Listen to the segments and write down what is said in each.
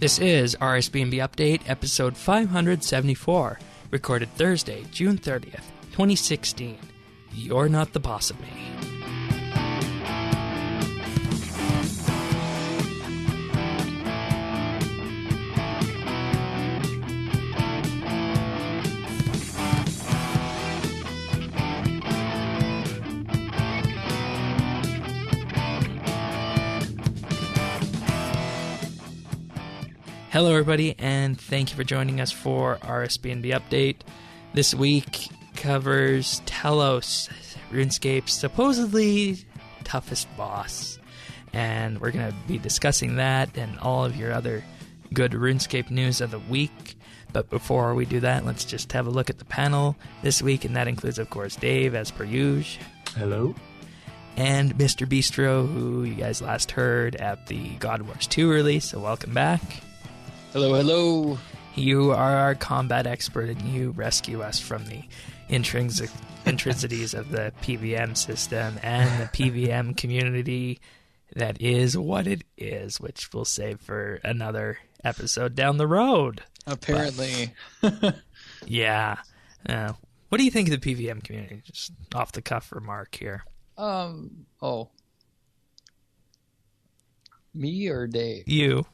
This is RSBANDB Update, episode 574, recorded Thursday, June 30th, 2016. You're not the boss of me. Hello everybody, and thank you for joining us for RSBANDB Update. This week covers Telos, RuneScape's supposedly toughest boss. And we're going to be discussing that and all of your other good RuneScape news of the week. But before we do that, let's just have a look at the panel this week, and that includes, of course, Dave, as per usual. Hello. And Mr. Bistro, who you guys last heard at the God Wars 2 release, so welcome back. Hello, hello. You are our combat expert, and you rescue us from the intrinsities of the PVM system and the PVM community that is what it is, which we'll save for another episode down the road. Apparently. Yeah. What do you think of the PVM community? Just off the cuff remark here. Me or Dave? You.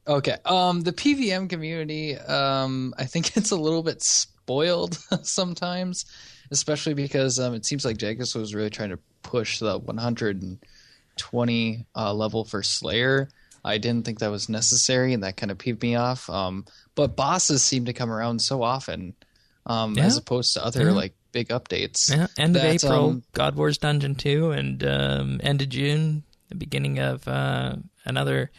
Okay. The PVM community, I think it's a little bit spoiled sometimes, especially because it seems like Jagus was really trying to push the 120 level for Slayer. I didn't think that was necessary, and that kind of peeved me off. But bosses seem to come around so often, as opposed to other like big updates. Yeah. End of April, God Wars Dungeon 2, and end of June, the beginning of another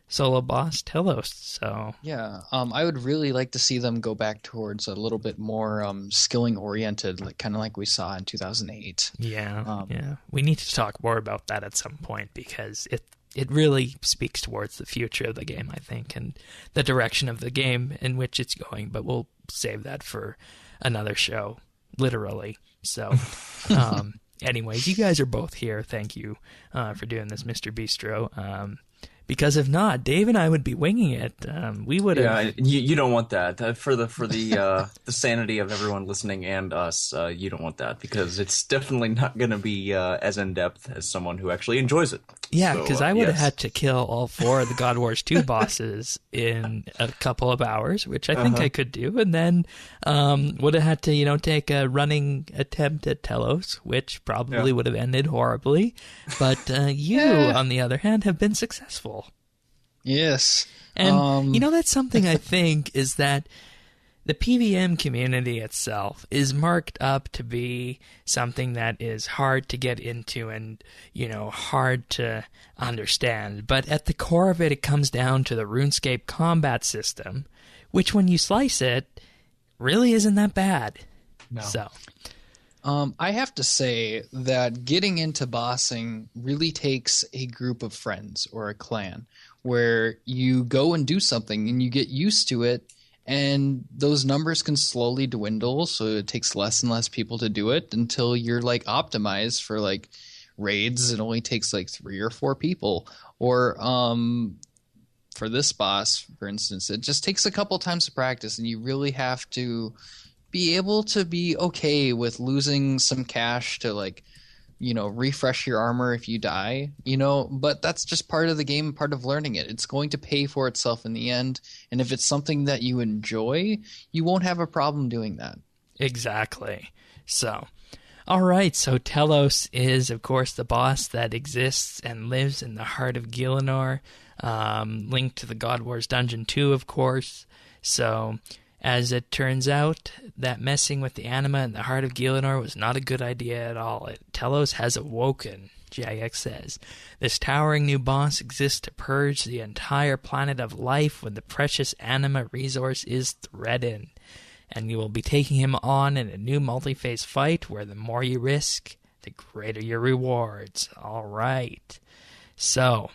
solo boss, Telos. So yeah, I would really like to see them go back towards a little bit more skilling oriented, like kind of like we saw in 2008. Yeah, we need to talk more about that at some point, because it really speaks towards the future of the game, I think, and the direction of the game in which it's going. But we'll save that for another show, literally. So anyways, you guys are both here. Thank you for doing this, Mr. Bistro. Because if not, Dave and I would be winging it. We would have. Yeah, you don't want that for the sanity of everyone listening and us. You don't want that, because it's definitely not going to be as in depth as someone who actually enjoys it. Yeah, because I would have had to kill all 4 of the God Wars 2 bosses in a couple of hours, which I think I could do, and then would have had to take a running attempt at Telos, which probably would have ended horribly. But you, on the other hand, have been successful. Yes. And, that's something I think is that the PVM community itself is marked up to be something that is hard to get into and, hard to understand. But at the core of it, it comes down to the RuneScape combat system, which when you slice it, really isn't that bad. No. So I have to say that getting into bossing really takes a group of friends or a clan where you go and do something and you get used to it, and those numbers can slowly dwindle, so it takes less and less people to do it until you're like optimized for like raids. It only takes like 3 or 4 people, or for this boss, for instance, it just takes a couple times to practice, and you really have to be able to be okay with losing some cash to like, refresh your armor if you die, but that's just part of the game, part of learning it. It's going to pay for itself in the end. And if it's something that you enjoy, you won't have a problem doing that. Exactly. So, all right. So Telos is, of course, the boss that exists and lives in the heart of Gielinor, linked to the God Wars Dungeon 2, of course. So, as it turns out, that messing with the anima in the heart of Gielinor was not a good idea at all. Telos has awoken, JX says. This towering new boss exists to purge the entire planet of life when the precious anima resource is threatened. And you will be taking him on in a new multi-phase fight where the more you risk, the greater your rewards. All right. So,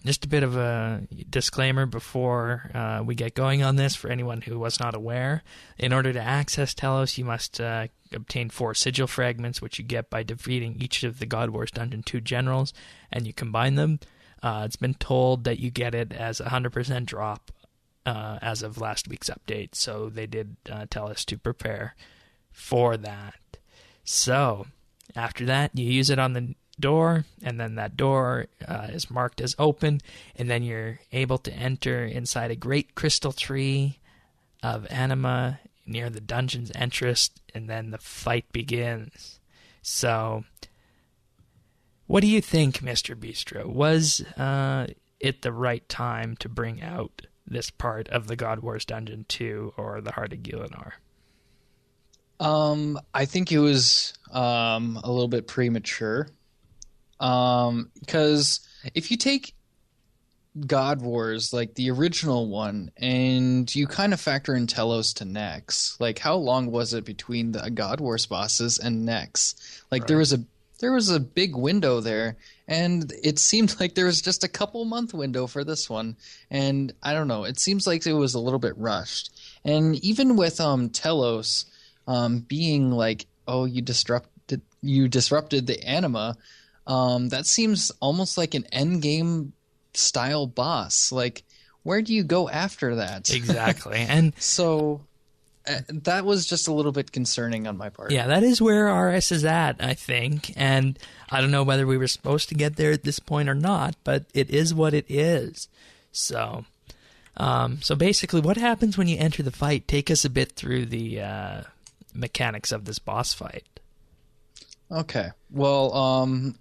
just a bit of a disclaimer before we get going on this for anyone who was not aware. In order to access Telos, you must obtain 4 sigil fragments, which you get by defeating each of the God Wars Dungeon 2 generals, and you combine them. It's been told that you get it as 100% drop as of last week's update, so they did tell us to prepare for that. So after that, you use it on the door, and then that door is marked as open, and then you're able to enter inside a great crystal tree of anima near the dungeon's entrance, and then the fight begins. So what do you think, Mr. Bistro? Was it the right time to bring out this part of the God Wars Dungeon 2 or the Heart of Gielinor? I think it was a little bit premature. Because if you take God Wars, like the original one, and you kind of factor in Telos to Nex, like how long was it between the God Wars bosses and Nex? Like Right. there was a big window there, and it seemed like there was just a couple month window for this one. And I don't know, it seems like it was a little bit rushed. And even with Telos being like, oh, you disrupted the anima, that seems almost like an end game style boss. Like, where do you go after that? Exactly. And So that was just a little bit concerning on my part. yeah, that is where RS is at, I think. And I don't know whether we were supposed to get there at this point or not, but it is what it is. So, so basically, what happens when you enter the fight? Take us a bit through the mechanics of this boss fight. Okay. Well,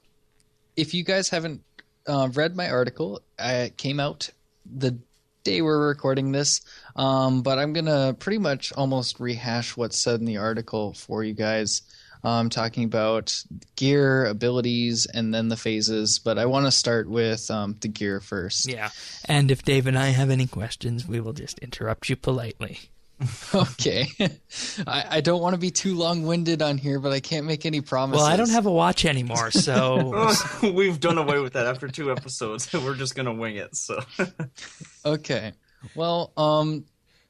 if you guys haven't read my article, it came out the day we're recording this, but I'm going to pretty much almost rehash what's said in the article for you guys, talking about gear, abilities, and then the phases. But I want to start with the gear first. Yeah. And if Dave and I have any questions, we will just interrupt you politely. Okay. I don't want to be too long-winded on here, but I can't make any promises. Well, I don't have a watch anymore, so We've done away with that after 2 episodes. We're just gonna wing it. So Okay. Well,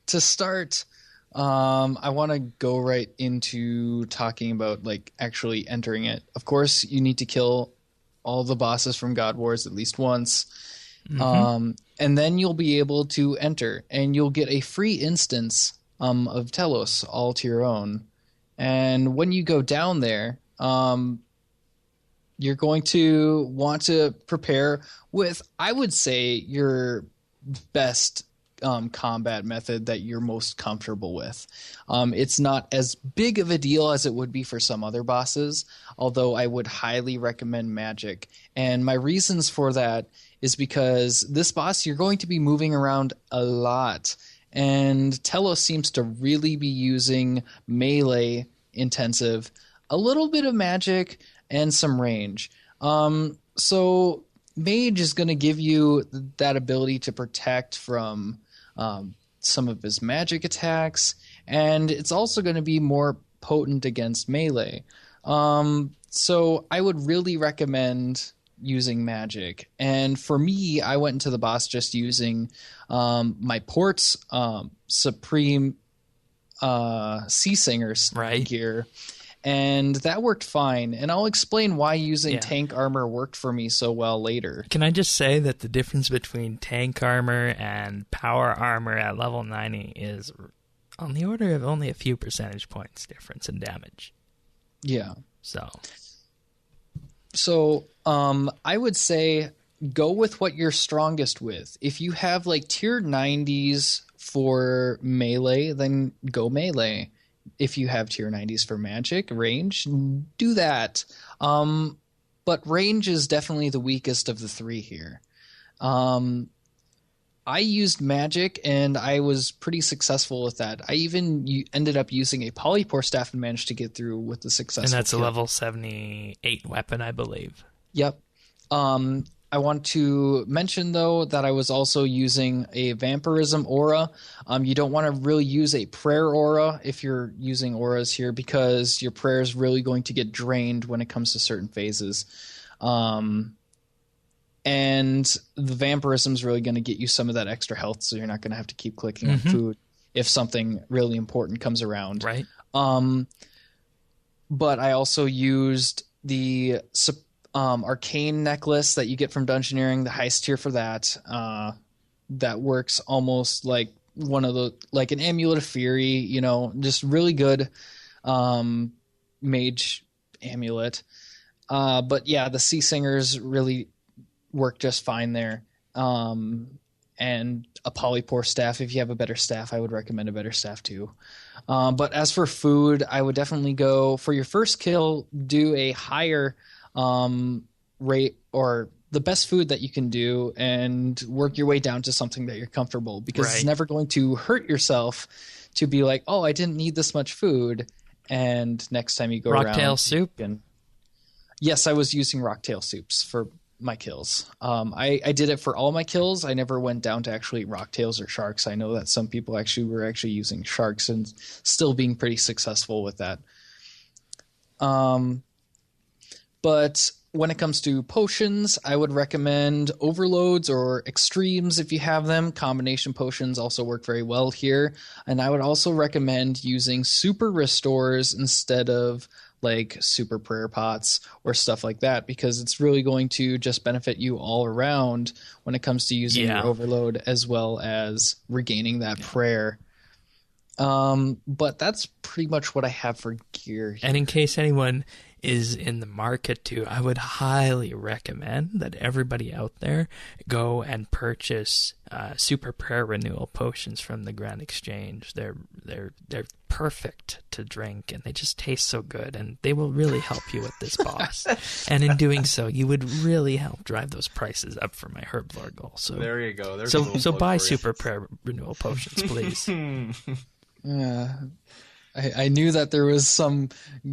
to start, I want to go right into talking about like actually entering it. Of course, you need to kill all the bosses from God Wars at least once. And then you'll be able to enter, and you'll get a free instance of Telos all to your own. And when you go down there, you're going to want to prepare with, I would say, your best combat method that you're most comfortable with. It's not as big of a deal as it would be for some other bosses, although I would highly recommend magic. And my reasons for that is because this boss, you're going to be moving around a lot. And Telos seems to really be using melee intensive, a little bit of magic, and some range. So Mage is going to give you that ability to protect from some of his magic attacks, and it's also going to be more potent against melee. So I would really recommend using magic. And for me, I went into the boss just using my Port's Supreme Sea Singers gear. And that worked fine. And I'll explain why using tank armor worked for me so well later. Can I just say that the difference between tank armor and power armor at level 90 is on the order of only a few percentage points difference in damage. Yeah. So I would say go with what you're strongest with. If you have like tier 90s for melee, then go melee. If you have tier 90s for magic, range, do that. But range is definitely the weakest of the three here. I used magic, and I was pretty successful with that. I even ended up using a polypore staff and managed to get through with the successful And that's kill. a level 78 weapon, I believe. Yep. I want to mention, though, that I was also using a vampirism aura. You don't want to really use a prayer aura if you're using auras here, because your prayer is really going to get drained when it comes to certain phases. And the vampirism is really going to get you some of that extra health, so you're not going to have to keep clicking on food if something really important comes around. Right. But I also used the arcane necklace that you get from dungeoneering, the highest tier for that. That works almost like like an amulet of fury, just really good mage amulet. But yeah, the sea singers really work just fine there. And a polypore staff. If you have a better staff, I would recommend a better staff too. But as for food, I would definitely go for your first kill, do a higher rate or the best food that you can do and work your way down to something that you're comfortable, because It's never going to hurt yourself to be like, oh, I didn't need this much food. And next time you go around. Rocktail soup? Yes, I was using rocktail soups for my kills. I did it for all my kills. I never went down to actually rocktails or sharks. I know that some people were actually using sharks and still being pretty successful with that. But when it comes to potions, I would recommend overloads or extremes if you have them. Combination potions also work very well here. And I would also recommend using super restores instead of like super prayer pots or stuff like that, because it's really going to just benefit you all around when it comes to using your overload as well as regaining that prayer. But that's pretty much what I have for gear here. And in case anyone is in the market too, I would highly recommend that everybody out there go and purchase super prayer renewal potions from the Grand Exchange. They're perfect to drink, and they just taste so good, and they will really help you with this boss. And in doing so, you would really help drive those prices up for my Herb Lord goal. So there you go. So buy super prayer renewal potions, please. I knew that there was some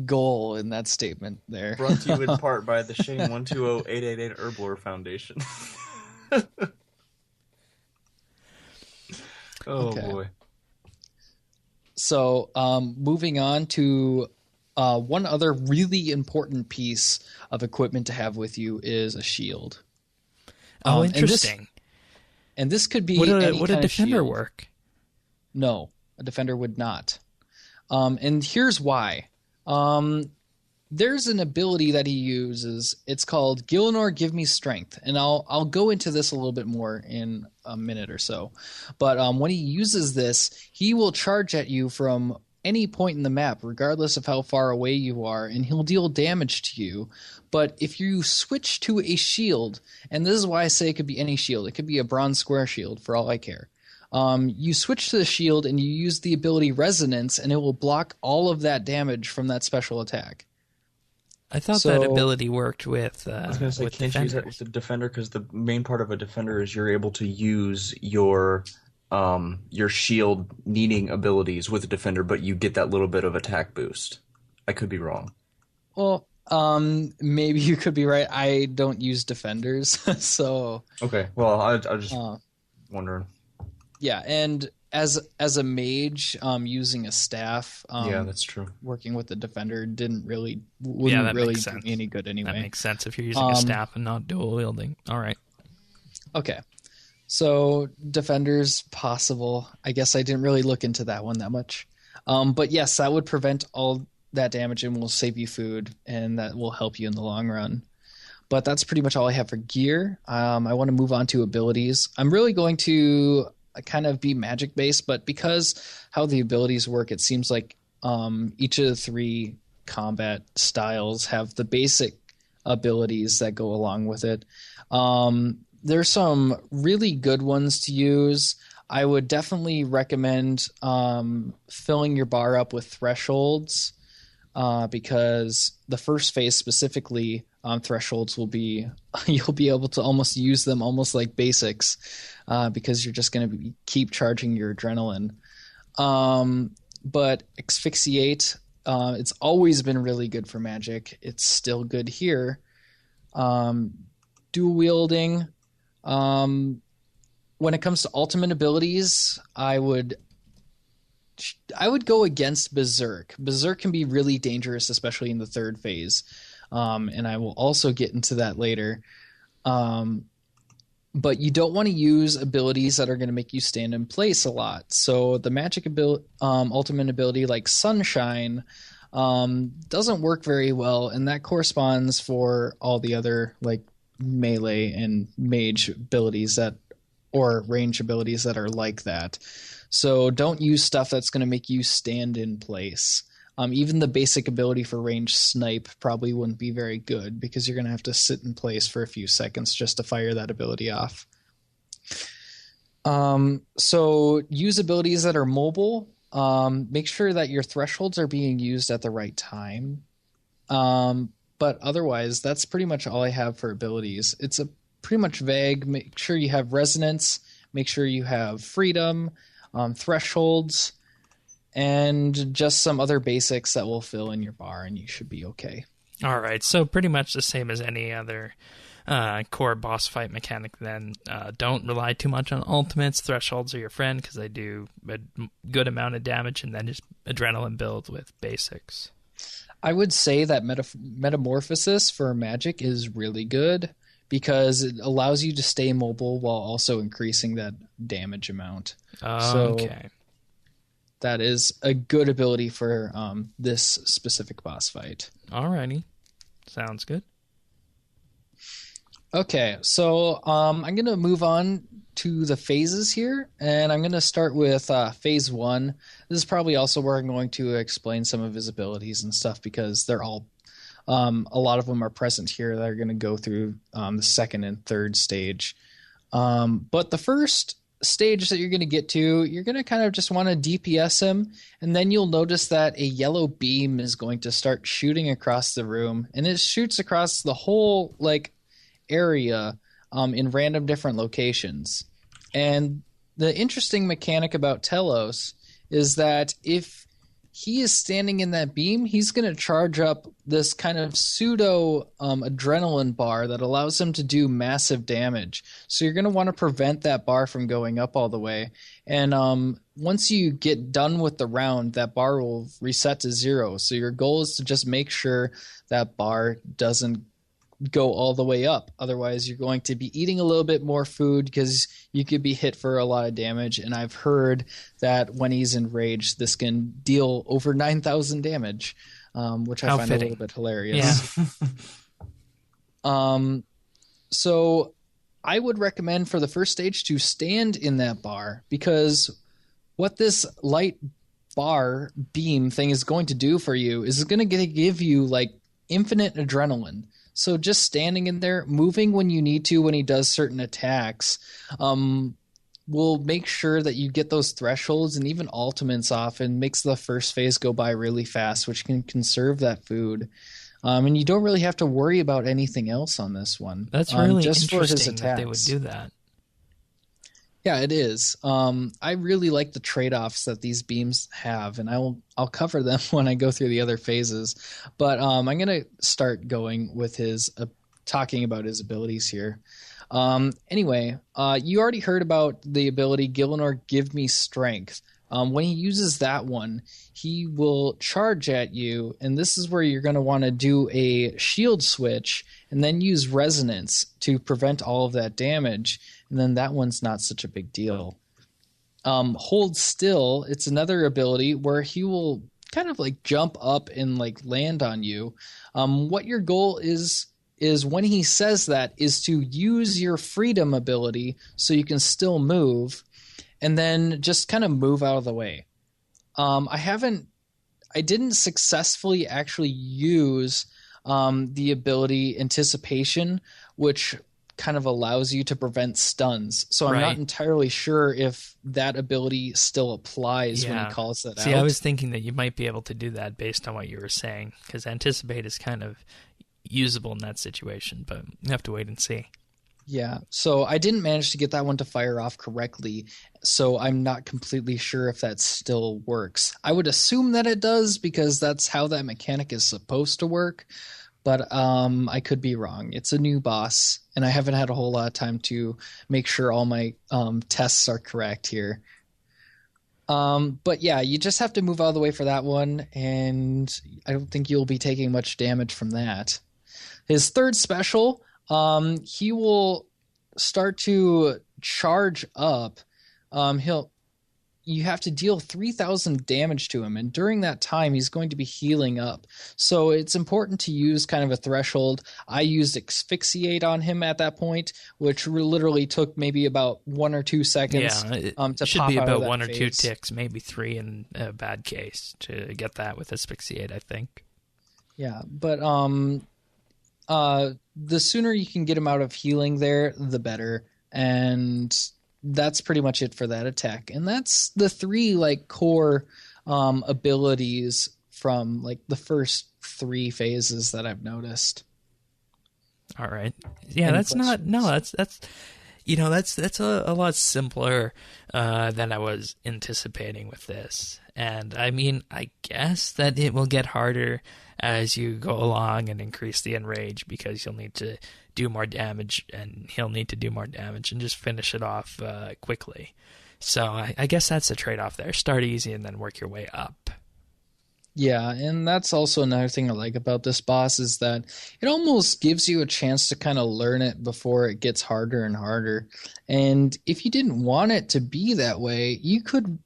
goal in that statement there. Brought to you in part by the Shane 120888 Herblore Foundation. Boy. So moving on to one other really important piece of equipment to have with you is a shield. Oh, interesting. And this could be would a defender shield. work? No, a defender would not. And here's why. There's an ability that he uses. It's called Gielinor Give Me Strength. And I'll go into this a little bit more in a minute or so. But when he uses this, he will charge at you from any point in the map, regardless of how far away you are, and he'll deal damage to you. But if you switch to a shield, and this is why I say it could be any shield. It could be a bronze square shield for all I care. You switch to the shield and you use the ability Resonance, and it will block all of that damage from that special attack. I thought that ability worked with I was going to say, can't you use that with the defender? Because the main part of a defender is you're able to use your shield needing abilities with a defender, but you get that little bit of attack boost. I could be wrong. Well, maybe you could be right. I don't use defenders, so... Okay, well, I just wondering. Yeah, and as a mage, using a staff, yeah, that's true. Working with the defender wouldn't really do me any good anyway. That makes sense if you're using a staff and not dual wielding. All right. Okay. So defenders possible. I guess I didn't really look into that one that much. But yes, that would prevent all that damage and will save you food, and that will help you in the long run. But that's pretty much all I have for gear. I want to move on to abilities. I'm really going to kind of be magic based, but because how the abilities work, it seems like each of the three combat styles have the basic abilities that go along with it. There's some really good ones to use. I would definitely recommend filling your bar up with thresholds, because the first phase specifically, thresholds will be you'll be able to almost use them almost like basics, because you're just going to keep charging your adrenaline. But asphyxiate, it's always been really good for magic. It's still good here. Dual wielding. When it comes to ultimate abilities, I would go against Berserk. Berserk can be really dangerous, especially in the third phase. And I will also get into that later. But you don't want to use abilities that are going to make you stand in place a lot. So the magic ultimate ability like Sunshine doesn't work very well, and that corresponds for all the other like melee and mage abilities or range abilities that are like that. So don't use stuff that's going to make you stand in place. Even the basic ability for range snipe probably wouldn't be very good because you're going to have to sit in place for a few seconds just to fire that ability off. So use abilities that are mobile. Make sure that your thresholds are being used at the right time. But otherwise, that's pretty much all I have for abilities. It's pretty much vague. Make sure you have resonance. Make sure you have freedom, thresholds, and just some other basics that will fill in your bar, and you should be okay. All right, so pretty much the same as any other core boss fight mechanic then. Don't rely too much on ultimates. Thresholds are your friend because they do a good amount of damage, and then just adrenaline build with basics. I would say that Metamorphosis for magic is really good because it allows you to stay mobile while also increasing that damage amount. Okay. That is a good ability for this specific boss fight. Alrighty. Sounds good. Okay, so I'm going to move on to the phases here, and I'm going to start with phase 1. This is probably also where I'm going to explain some of his abilities and stuff because they're all a lot of them are present here that are going to go through the second and third stage. But the first stage that you're going to get to, you're going to kind of just want to DPS him, and then you'll notice that a yellow beam is going to start shooting across the room, and it shoots across the whole area in random different locations. And the interesting mechanic about Telos is that if he is standing in that beam, he's going to charge up this kind of pseudo adrenaline bar that allows him to do massive damage. So you're going to want to prevent that bar from going up all the way. And once you get done with the round, that bar will reset to 0. So your goal is to just make sure that bar doesn't go all the way up. Otherwise, you're going to be eating a little bit more food because you could be hit for a lot of damage. And I've heard that when he's enraged, this can deal over 9,000 damage, which I find a little bit hilarious. Yeah. So I would recommend for the first stage to stand in that bar because what this light bar beam thing is going to do for you is it's going to give you infinite adrenaline. So just standing in there, moving when you need to when he does certain attacks, will make sure that you get those thresholds and even ultimates off and makes the first phase go by really fast, which can conserve that food. And you don't really have to worry about anything else on this one. That's really just for his interesting that they would attacks. do that. Yeah, it is. I really like the trade-offs that these beams have, and I'll cover them when I go through the other phases. But I'm going to start going with his talking about his abilities here. Anyway, you already heard about the ability Gielinor Give Me Strength. When he uses that one, he will charge at you, and this is where you're going to want to do a shield switch and then use resonance to prevent all of that damage. And then that one's not such a big deal. Hold Still, it's another ability where he will kind of jump up and land on you. What your goal is when he says that is to use your freedom ability so you can still move and then just kind of move out of the way. I didn't successfully actually use the ability Anticipation, which kind of allows you to prevent stuns. So I'm not entirely sure if that ability still applies when he calls that out. See, I was thinking that you might be able to do that based on what you were saying, because Anticipate is kind of usable in that situation, but you have to wait and see. Yeah, so I didn't manage to get that one to fire off correctly, so I'm not completely sure if that still works. I would assume that it does because that's how that mechanic is supposed to work, but I could be wrong. It's a new boss, and I haven't had a whole lot of time to make sure all my tests are correct here. But yeah, you just have to move out of the way for that one, and I don't think you'll be taking much damage from that. His third special, he will start to charge up. you have to deal 3,000 damage to him, and during that time he's going to be healing up. So it's important to use kind of a threshold. I used Asphyxiate on him at that point, which literally took maybe about 1 or 2 seconds. Yeah, it to should pop be out about of that 1 or 2 phase. ticks, maybe 3 in a bad case to get that with Asphyxiate, I think. Yeah, but the sooner you can get him out of healing there, the better. And that's pretty much it for that attack. And that's the 3 like core abilities from like the first 3 phases that I've noticed. All right. Yeah, Any that's not. No, questions? that's you know that's a lot simpler than I was anticipating with this. And I mean, I guess that it will get harder as you go along and increase the enrage, because you'll need to do more damage and he'll need to do more damage and just finish it off quickly. So I guess that's the trade-off there. Start easy and then work your way up. Yeah, and that's also another thing I like about this boss is that it almost gives you a chance to kind of learn it before it gets harder and harder. And if you didn't want it to be that way, you could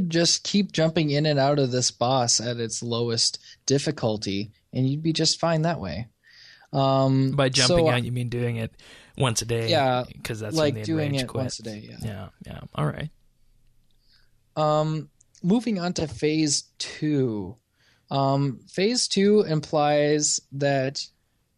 just keep jumping in and out of this boss at its lowest difficulty, and you'd be just fine that way. By jumping out, you mean doing it once a day? Yeah, because that's like when the doing enrage it quits. once a day. Yeah. All right. Moving on to phase 2. Phase 2 implies that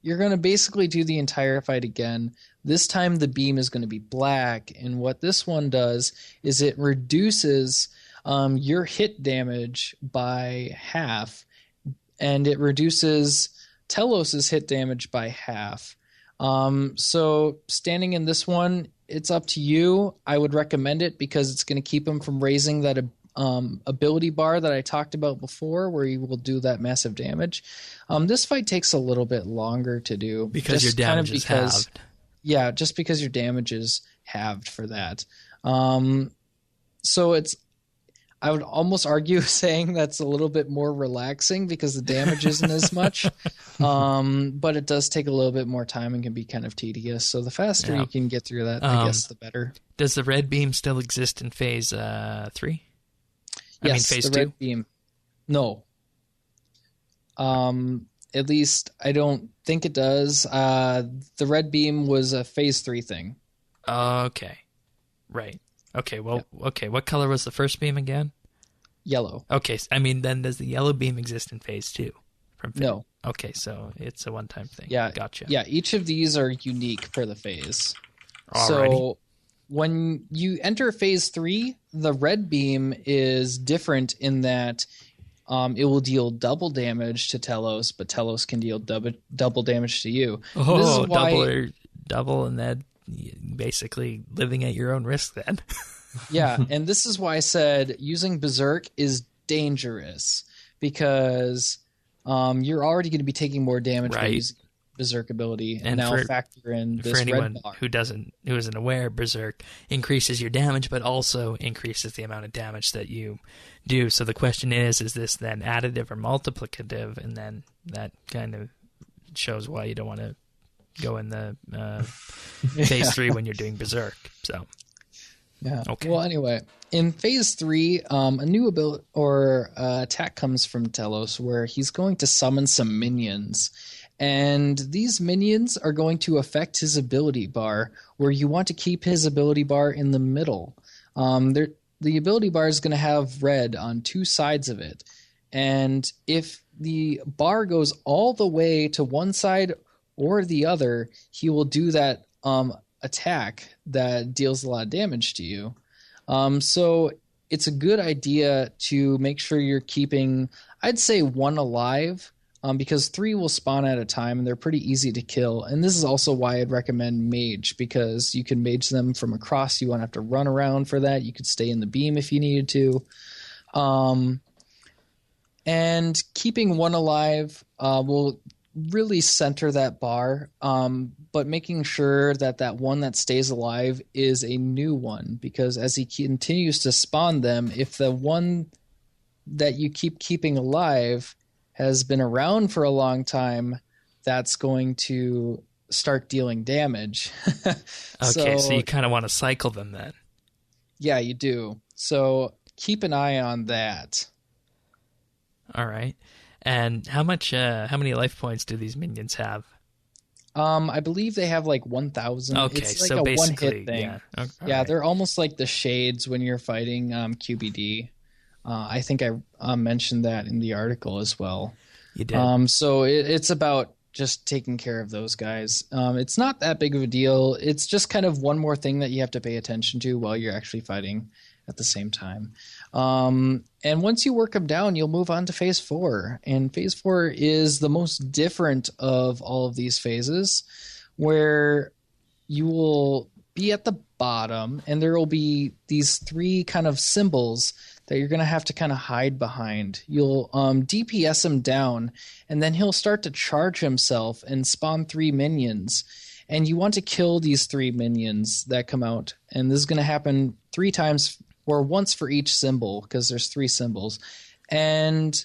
you're going to basically do the entire fight again. This time the beam is going to be black, and what this one does is it reduces your hit damage by half, and it reduces Telos's hit damage by half. So standing in this one, it's up to you. I would recommend it because it's going to keep him from raising that ability bar that I talked about before, where he will do that massive damage. This fight takes a little bit longer to do because your damage is halved. Yeah, just because your damage is halved for that. So I would almost argue saying that's a little bit more relaxing because the damage isn't as much, but it does take a little bit more time and can be kind of tedious. So the faster you can get through that, I guess, the better. Does the red beam still exist in phase 3? Yes, phase the 2? red beam. No. At least I don't think it does. The red beam was a phase 3 thing. Okay. Right. Okay, well, okay. What color was the first beam again? Yellow. Okay, I mean, then does the yellow beam exist in phase 2? No. Okay, so it's a one-time thing. Yeah. Gotcha. Yeah, each of these are unique per the phase. Alrighty. So when you enter phase 3, the red beam is different in that it will deal double damage to Telos, but Telos can deal double damage to you. Oh, this is why, double, and then basically living at your own risk then. Yeah, and this is why I said using Berserk is dangerous, because you're already going to be taking more damage by using Berserk ability, and now factor in this for anyone red bar. who isn't aware, Berserk increases your damage, but also increases the amount of damage that you do. So the question is this then additive or multiplicative? And then that kind of shows why you don't want to go in the phase 3 when you're doing Berserk. So yeah. Okay. Well, anyway, in phase 3, a new ability or attack comes from Telos, where he's going to summon some minions. And these minions are going to affect his ability bar, where you want to keep his ability bar in the middle. The ability bar is going to have red on 2 sides of it. And if the bar goes all the way to one side or the other, he will do that attack that deals a lot of damage to you. So it's a good idea to make sure you're keeping, I'd say, 1 alive, because 3 will spawn at a time, and they're pretty easy to kill. And this is also why I'd recommend Mage, because you can Mage them from across. You won't have to run around for that. You could stay in the beam if you needed to. And keeping 1 alive will really center that bar, but making sure that one that stays alive is a new one, because as he continues to spawn them, if the one that you keep keeping alive has been around for a long time, that's going to start dealing damage. Okay, so you kind of want to cycle them then. Yeah, you do. So keep an eye on that. All right. And how many life points do these minions have? I believe they have like 1,000. Okay, It's like so a basically, one-hit thing. yeah. All Yeah, right. they're almost like the shades when you're fighting QBD. I think I mentioned that in the article as well. You did. So it's about just taking care of those guys. It's not that big of a deal. It's just kind of one more thing that you have to pay attention to while you're actually fighting at the same time. And once you work them down, you'll move on to phase 4. And phase 4 is the most different of all of these phases, where you will be at the bottom and there will be these 3 kind of symbols that you're going to have to kind of hide behind. You'll DPS him down, and then he'll start to charge himself and spawn 3 minions. And you want to kill these 3 minions that come out. And this is going to happen 3 times, or once for each symbol, because there's 3 symbols. And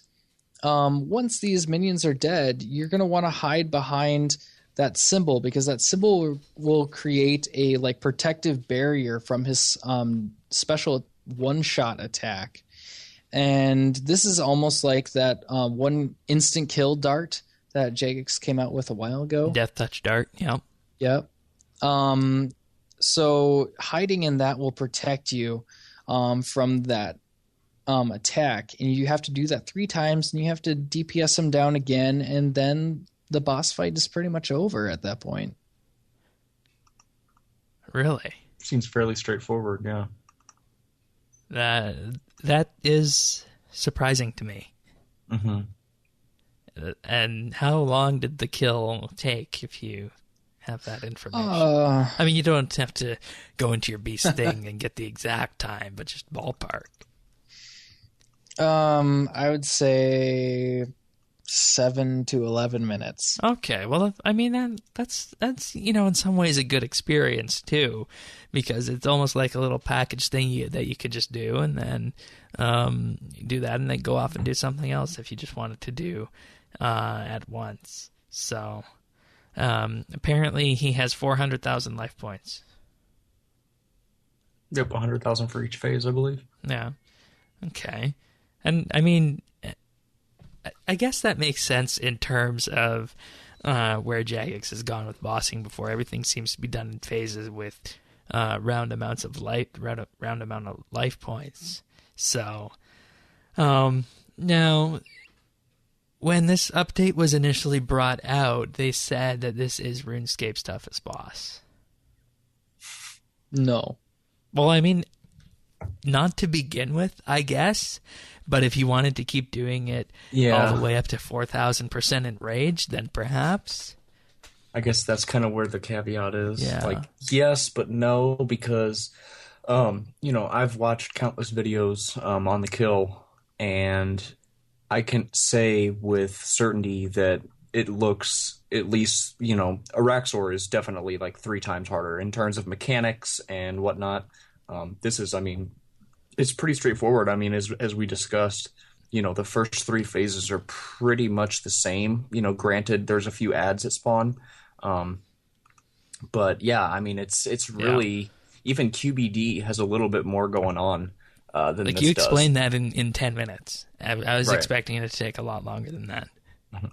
once these minions are dead, you're going to want to hide behind that symbol, because that symbol will create a like protective barrier from his special one-shot attack. And this is almost like that one instant kill dart that Jagex came out with a while ago. Death touch dart. Yep. Yep. So hiding in that will protect you from that attack, and you have to do that 3 times, and you have to DPS him down again, and then the boss fight is pretty much over at that point. Really? Seems fairly straightforward, yeah. That is surprising to me. Mm-hmm. And how long did the kill take, if you have that information? I mean, you don't have to go into your beast thing and get the exact time, but just ballpark. I would say 7 to 11 minutes. Okay, well, I mean, that's in some ways a good experience too, because it's almost like a little package thing that you could just do, and then do that, and then go off and do something else if you just wanted to do at once. So apparently he has 400,000 life points. Yep, 100,000 for each phase, I believe. Yeah. Okay. And I mean, I guess that makes sense in terms of where Jagex has gone with bossing before. Everything seems to be done in phases with round amount of life points. So now, when this update was initially brought out, they said that this is RuneScape's toughest boss. No. Well, I mean, not to begin with, I guess. But if you wanted to keep doing it all the way up to 4,000% in rage, then perhaps. I guess that's kind of where the caveat is. Yeah. Like, yes, but no, because, I've watched countless videos on the kill, and I can say with certainty that it looks, at least, Araxor is definitely like 3 times harder in terms of mechanics and whatnot. This is, it's pretty straightforward. I mean, as we discussed, the first 3 phases are pretty much the same. Granted, there's a few ads that spawn. But yeah, I mean, it's really, even QBD has a little bit more going on than like this you does. explained that in 10 minutes. I was Right. expecting it to take a lot longer than that. Mm-hmm.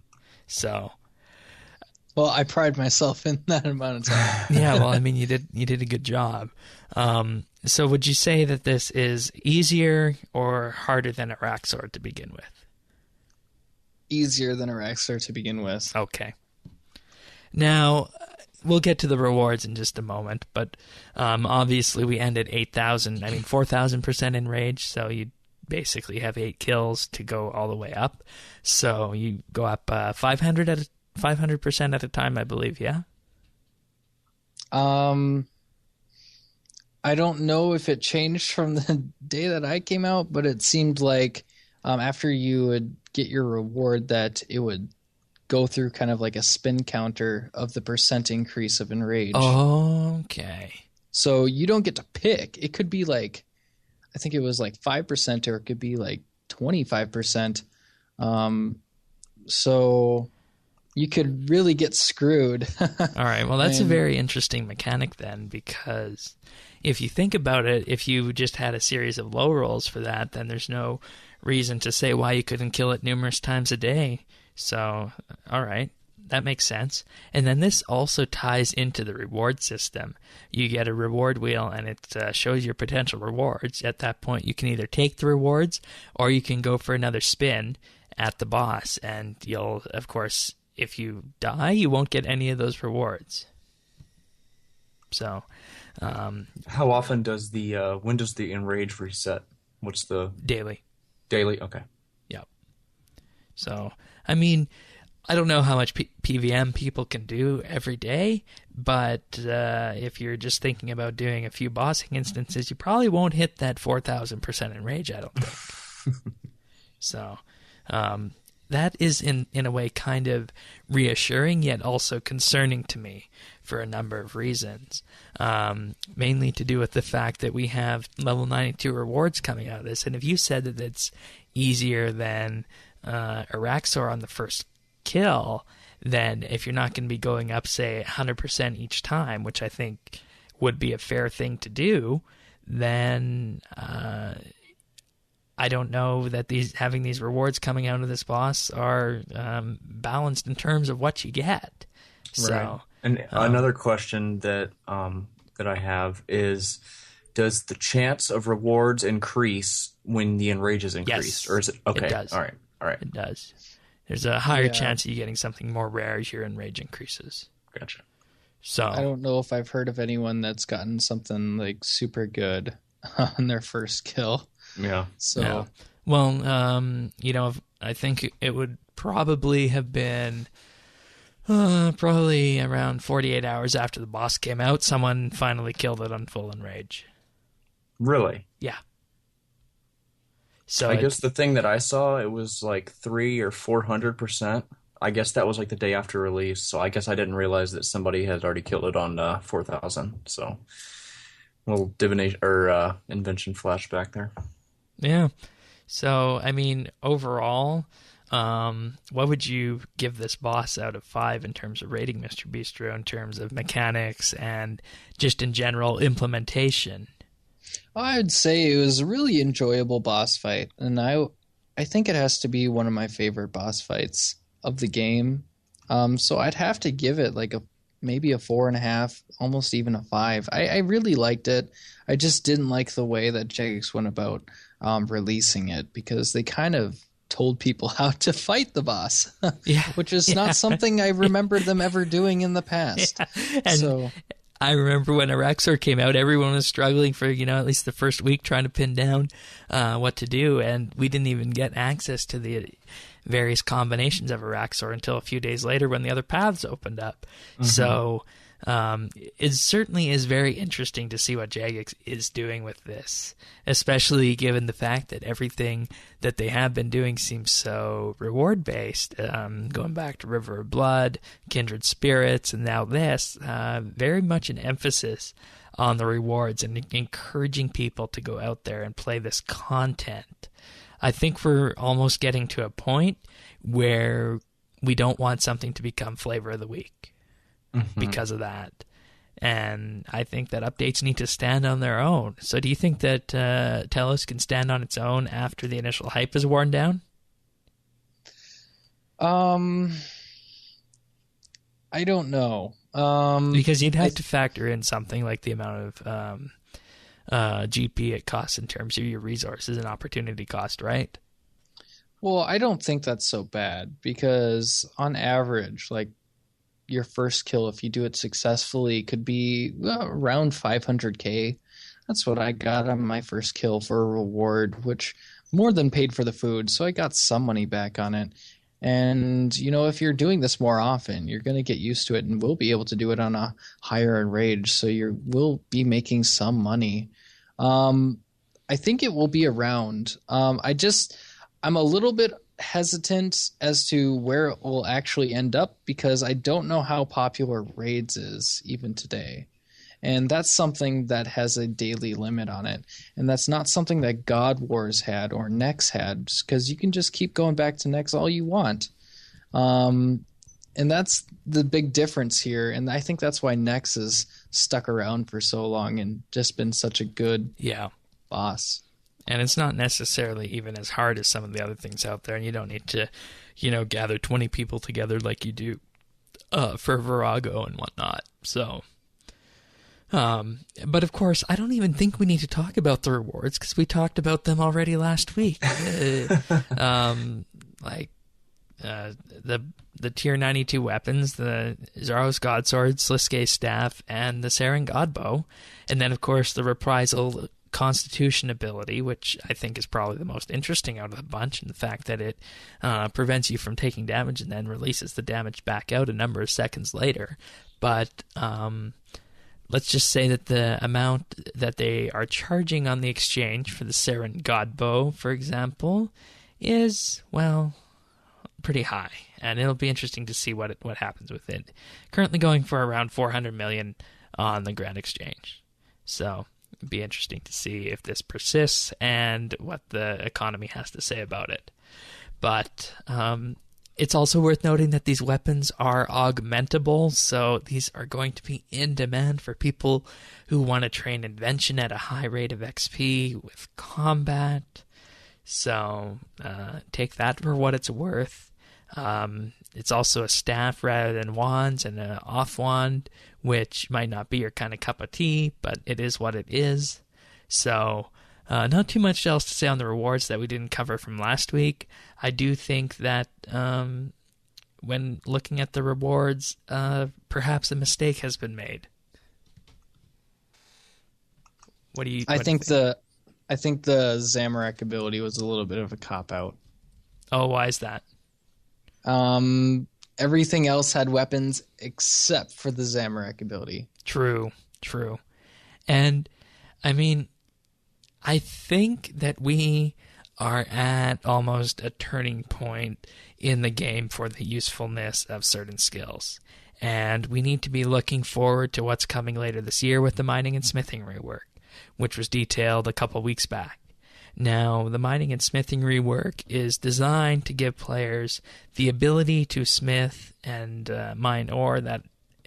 So, Well, I pride myself in that amount of time. yeah, well, I mean, you did a good job. So would you say that this is easier or harder than Araxor to begin with? Easier than Araxor to begin with. Okay. Now, we'll get to the rewards in just a moment, but obviously we end at 8,000, 4,000% in rage, so you basically have 8 kills to go all the way up. So you go up 500% at a time, I believe, yeah? I don't know if it changed from the day that I came out, but it seemed like after you would get your reward that it would go through kind of like a spin counter of the percent increase of enrage. Okay. So you don't get to pick. It could be like, I think it was like 5%, or it could be like 25%. So you could really get screwed. All right. Well, that's a very interesting mechanic then, because if you think about it, if you just had a series of low rolls for that, then there's no reason to say why you couldn't kill it numerous times a day. So, all right. That makes sense. And then this also ties into the reward system. You get a reward wheel, and it shows your potential rewards. At that point, you can either take the rewards, or you can go for another spin at the boss. And you'll, of course, if you die, you won't get any of those rewards. So, how often does when does the enrage reset? What's the daily? Daily, okay. Yep. So, I mean, I don't know how much PVM people can do every day, but if you're just thinking about doing a few bossing instances, you probably won't hit that 4,000% enrage, I don't think. So that is, in a way, kind of reassuring, yet also concerning to me for a number of reasons. Mainly to do with the fact that we have level 92 rewards coming out of this, and if you said that it's easier than Araxor on the first kill, then if you're not going to be going up, say, 100% each time, which I think would be a fair thing to do, then I don't know that having these rewards coming out of this boss are balanced in terms of what you get. So, right. And another question that I have is, does the chance of rewards increase when the enrage is increased? Yes, or is it okay? It does. All right. It does. There's a higher chance of you getting something more rare as your enrage increases. Gotcha. So I don't know if I've heard of anyone that's gotten something like super good on their first kill. Yeah. So, yeah. Well, I think it would probably have been probably around 48 hours after the boss came out, someone finally killed it on full enrage. Really? Yeah. So I guess the thing that I saw, it was like 300 or 400%. I guess that was like the day after release. So I guess I didn't realize that somebody had already killed it on 4,000. So a little divination or invention flashback there. Yeah. So I mean, overall, what would you give this boss out of 5 in terms of rating, Mr. Bistro, in terms of mechanics and just in general implementation? I'd say it was a really enjoyable boss fight, and I think it has to be one of my favorite boss fights of the game. So I'd have to give it like maybe a 4.5, almost even a 5. I really liked it. I just didn't like the way that Jagex went about releasing it, because they kind of told people how to fight the boss, which is not something I remember them ever doing in the past. Yeah. And I remember when Araxor came out, everyone was struggling for, at least the first week trying to pin down what to do, and we didn't even get access to the various combinations of Araxor until a few days later when the other paths opened up. Mm-hmm. So it certainly is very interesting to see what Jagex is doing with this, especially given the fact that everything that they have been doing seems so reward-based, going back to River of Blood, Kindred Spirits, and now this, very much an emphasis on the rewards and encouraging people to go out there and play this content. I think we're almost getting to a point where we don't want something to become flavor of the week. Mm-hmm. Because of that. And I think that updates need to stand on their own. So do you think that Telos can stand on its own after the initial hype is worn down? I don't know. Because you'd have to factor in something like the amount of GP it costs in terms of your resources and opportunity cost, right? Well, I don't think that's so bad, because on average, like, your first kill, if you do it successfully, could be around 500k. That's what I got on my first kill for a reward, which more than paid for the food, so I got some money back on it. And, if you're doing this more often, you're going to get used to it, and will be able to do it on a higher enrage, so you will be making some money. I think it will be around. I'm a little bit hesitant as to where it will actually end up, because I don't know how popular Raids is even today. And that's something that has a daily limit on it. And that's not something that God Wars had or Nex had, because you can just keep going back to Nex all you want. And And that's the big difference here. And I think that's why Nex has stuck around for so long and just been such a good boss. And it's not necessarily even as hard as some of the other things out there. And you don't need to, gather 20 people together like you do for Virago and whatnot. So, but of course, I don't even think we need to talk about the rewards because we talked about them already last week. The tier 92 weapons, the Zaros Godsword, Sliske's Staff, and the Saren Godbow. And then, of course, the Reprisal Constitution ability, which I think is probably the most interesting out of the bunch, and the fact that it prevents you from taking damage and then releases the damage back out a number of seconds later. But let's just say that the amount that they are charging on the exchange for the Saren Godbow, for example, is, well, pretty high, and it'll be interesting to see what happens with it. Currently going for around 400 million on the Grand Exchange, so it'd be interesting to see if this persists and what the economy has to say about it. But it's also worth noting that these weapons are augmentable, so these are going to be in demand for people who want to train invention at a high rate of XP with combat. So take that for what it's worth. It's also a staff rather than wands, and an off wand, which might not be your kind of cup of tea, but it is what it is. So not too much else to say on the rewards that we didn't cover from last week. I do think that when looking at the rewards, perhaps a mistake has been made. I think the Zamorak ability was a little bit of a cop-out. Oh, why is that? Everything else had weapons except for the Zamorak ability. True. And, I mean, I think that we are at almost a turning point in the game for the usefulness of certain skills. And we need to be looking forward to what's coming later this year with the mining and smithing rework, which was detailed a couple weeks back. Now, the mining and smithing rework is designed to give players the ability to smith and mine ore that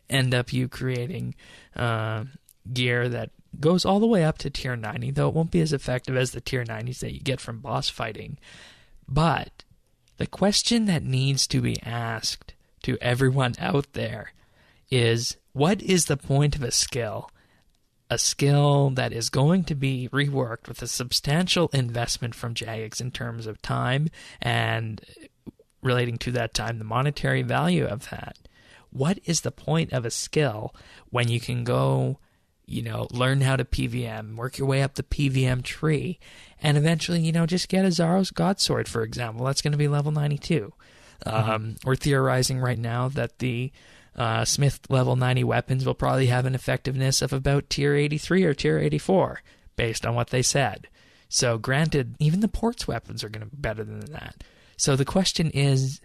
end up you creating gear that goes all the way up to tier 90, though it won't be as effective as the tier 90s that you get from boss fighting. But the question that needs to be asked to everyone out there is, what is the point of a skill? A skill that is going to be reworked with a substantial investment from Jagex in terms of time, and relating to that time, the monetary value of that. What is the point of a skill when you can go, learn how to PVM, work your way up the PVM tree, and eventually, just get a Zaros Godsword, for example. That's going to be level 92. We're theorizing right now that the Smith level 90 weapons will probably have an effectiveness of about tier 83 or tier 84, based on what they said. So granted, even the ports weapons are going to be better than that. So the question is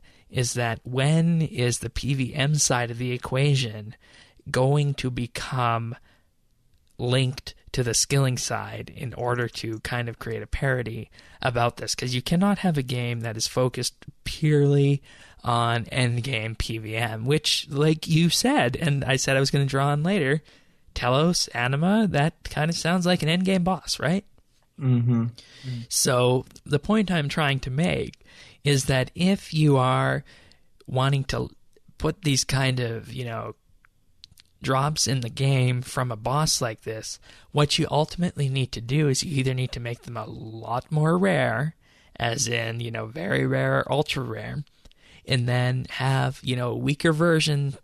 that when is the PVM side of the equation going to become linked to the skilling side in order to kind of create a parity about this? Because you cannot have a game that is focused purely on endgame PVM, which, like you said, and I said I was going to draw on later, Telos, Anima, that kind of sounds like an endgame boss, right? Mm-hmm. So the point I'm trying to make is that if you are wanting to put these kind of, drops in the game from a boss like this, what you ultimately need to do is you either need to make them a lot more rare, as in, very rare or ultra rare, and then have, a weaker version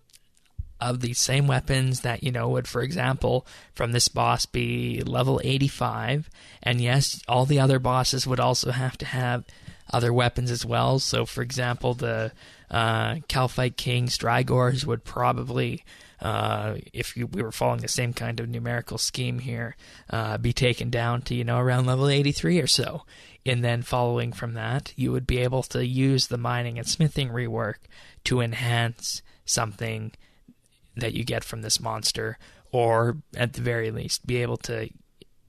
of these same weapons that, would, for example, from this boss be level 85. And yes, all the other bosses would also have to have other weapons as well. So, for example, the Calphite King Strygors would probably, if we were following the same kind of numerical scheme here, be taken down to, around level 83 or so. And then following from that, you would be able to use the mining and smithing rework to enhance something that you get from this monster, or at the very least be able to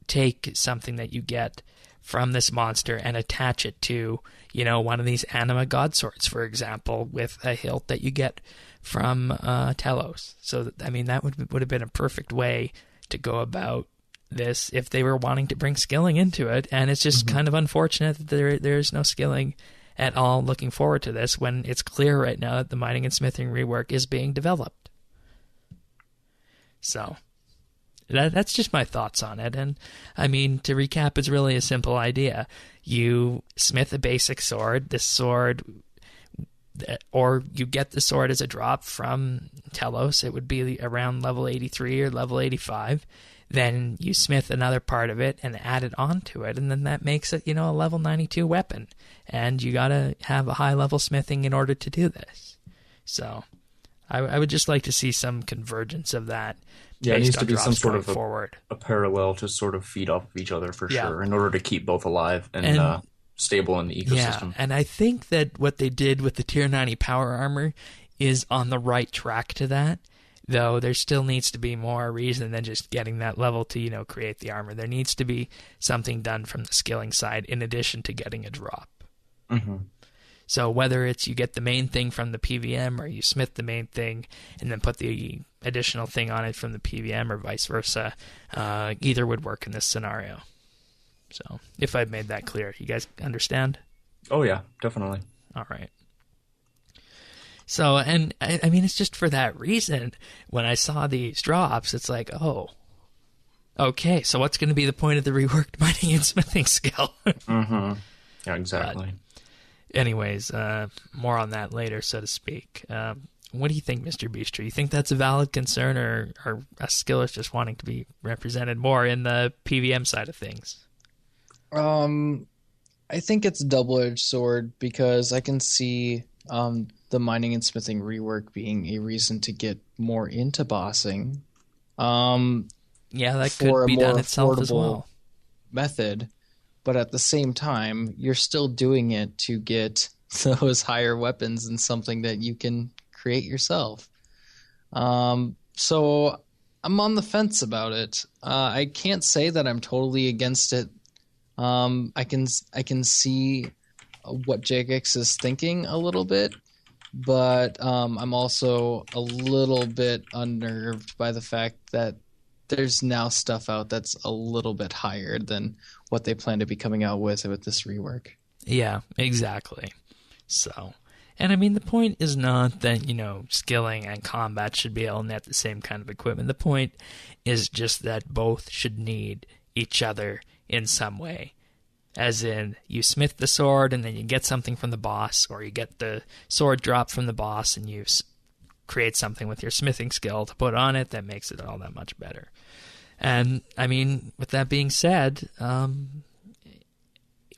take something that you get from this monster and attach it to, one of these anima god swords, for example, with a hilt that you get from Telos. So, that would have been a perfect way to go about this if they were wanting to bring skilling into it. And it's just kind of unfortunate that there's no skilling at all looking forward to this when it's clear right now that the mining and smithing rework is being developed. So that's just my thoughts on it. And to recap, it's really a simple idea. You smith a basic sword, or you get the sword as a drop from Telos. It would be around level 83 or level 85. Then you smith another part of it and add it onto it, and then that makes it, a level 92 weapon. And you gotta have a high level smithing in order to do this. So I would just like to see some convergence of that. Yeah, it needs to be some sort of forward. A parallel to sort of feed off of each other for sure, in order to keep both alive and stable in the ecosystem. Yeah, and I think that what they did with the tier 90 power armor is on the right track to that. Though there still needs to be more reason than just getting that level to, create the armor. There needs to be something done from the skilling side in addition to getting a drop. Mm-hmm. So whether it's you get the main thing from the PVM or you smith the main thing and then put the additional thing on it from the PVM or vice versa, either would work in this scenario. So if I've made that clear, you guys understand? Oh yeah, definitely. All right. So, and it's just for that reason, when I saw these drops, it's like, oh, okay, so what's going to be the point of the reworked mining and smithing skill? Mm-hmm. Yeah, exactly. But anyways, more on that later, so to speak. What do you think, Mr. Bistro? You think that's a valid concern, or a skill is just wanting to be represented more in the PVM side of things? I think it's a double-edged sword, because I can see the mining and smithing rework being a reason to get more into bossing. Yeah, that could be done itself as well. Method, but at the same time, you're still doing it to get those higher weapons and something that you can create yourself. So I'm on the fence about it. I can't say that I'm totally against it. I can see what Jagex is thinking a little bit, but I'm also a little bit unnerved by the fact that there's now stuff out that's a little bit higher than what they plan to be coming out with this rework. Yeah, exactly. So, and the point is not that, skilling and combat should be able to net the same kind of equipment. The point is just that both should need each other in some way. As in, you smith the sword and then you get something from the boss, or you get the sword drop from the boss and you create something with your smithing skill to put on it that makes it all that much better. And, with that being said,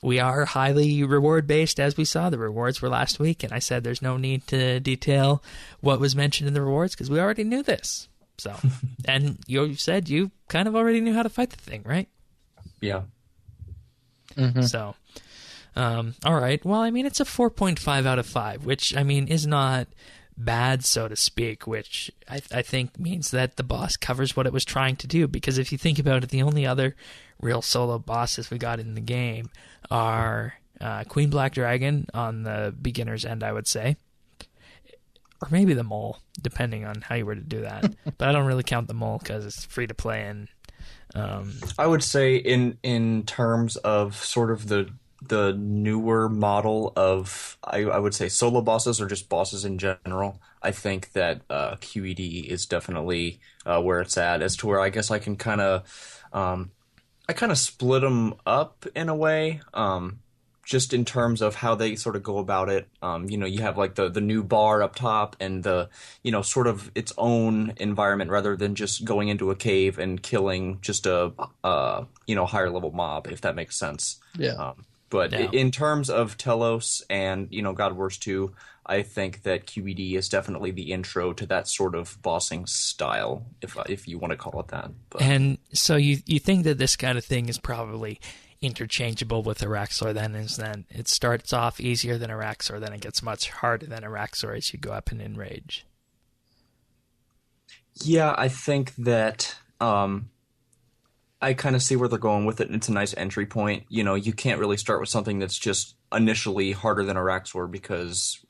we are highly reward-based, as we saw. The rewards were last week, and I said there's no need to detail what was mentioned in the rewards because we already knew this. So, and you said you kind of already knew how to fight the thing, right? Yeah. Mm-hmm. So, all right. Well, it's a 4.5 out of 5, which, is not bad, so to speak, which I think means that the boss covers what it was trying to do. Because if you think about it, the only other real solo bosses we got in the game are Queen Black Dragon on the beginner's end, I would say. Or maybe the Mole, depending on how you were to do that. But I don't really count the Mole because it's free to play and... I would say in terms of sort of the newer model of I would say solo bosses or just bosses in general, I think that QED is definitely where it's at, as to where I guess I can kind of split them up in a way, just in terms of how they sort of go about it. You have like the new bar up top and the, sort of its own environment rather than just going into a cave and killing just a higher level mob, if that makes sense. Yeah. But yeah. In terms of Telos and, God Wars 2, I think that QED is definitely the intro to that sort of bossing style, if you want to call it that. But. And so you think that this kind of thing is probably interchangeable with Araxor then, is that it starts off easier than Araxor, then it gets much harder than Araxor as you go up in Enrage. Yeah, I think that I kind of see where they're going with it. It's a nice entry point. You know, you can't really start with something that's just initially harder than Araxor because,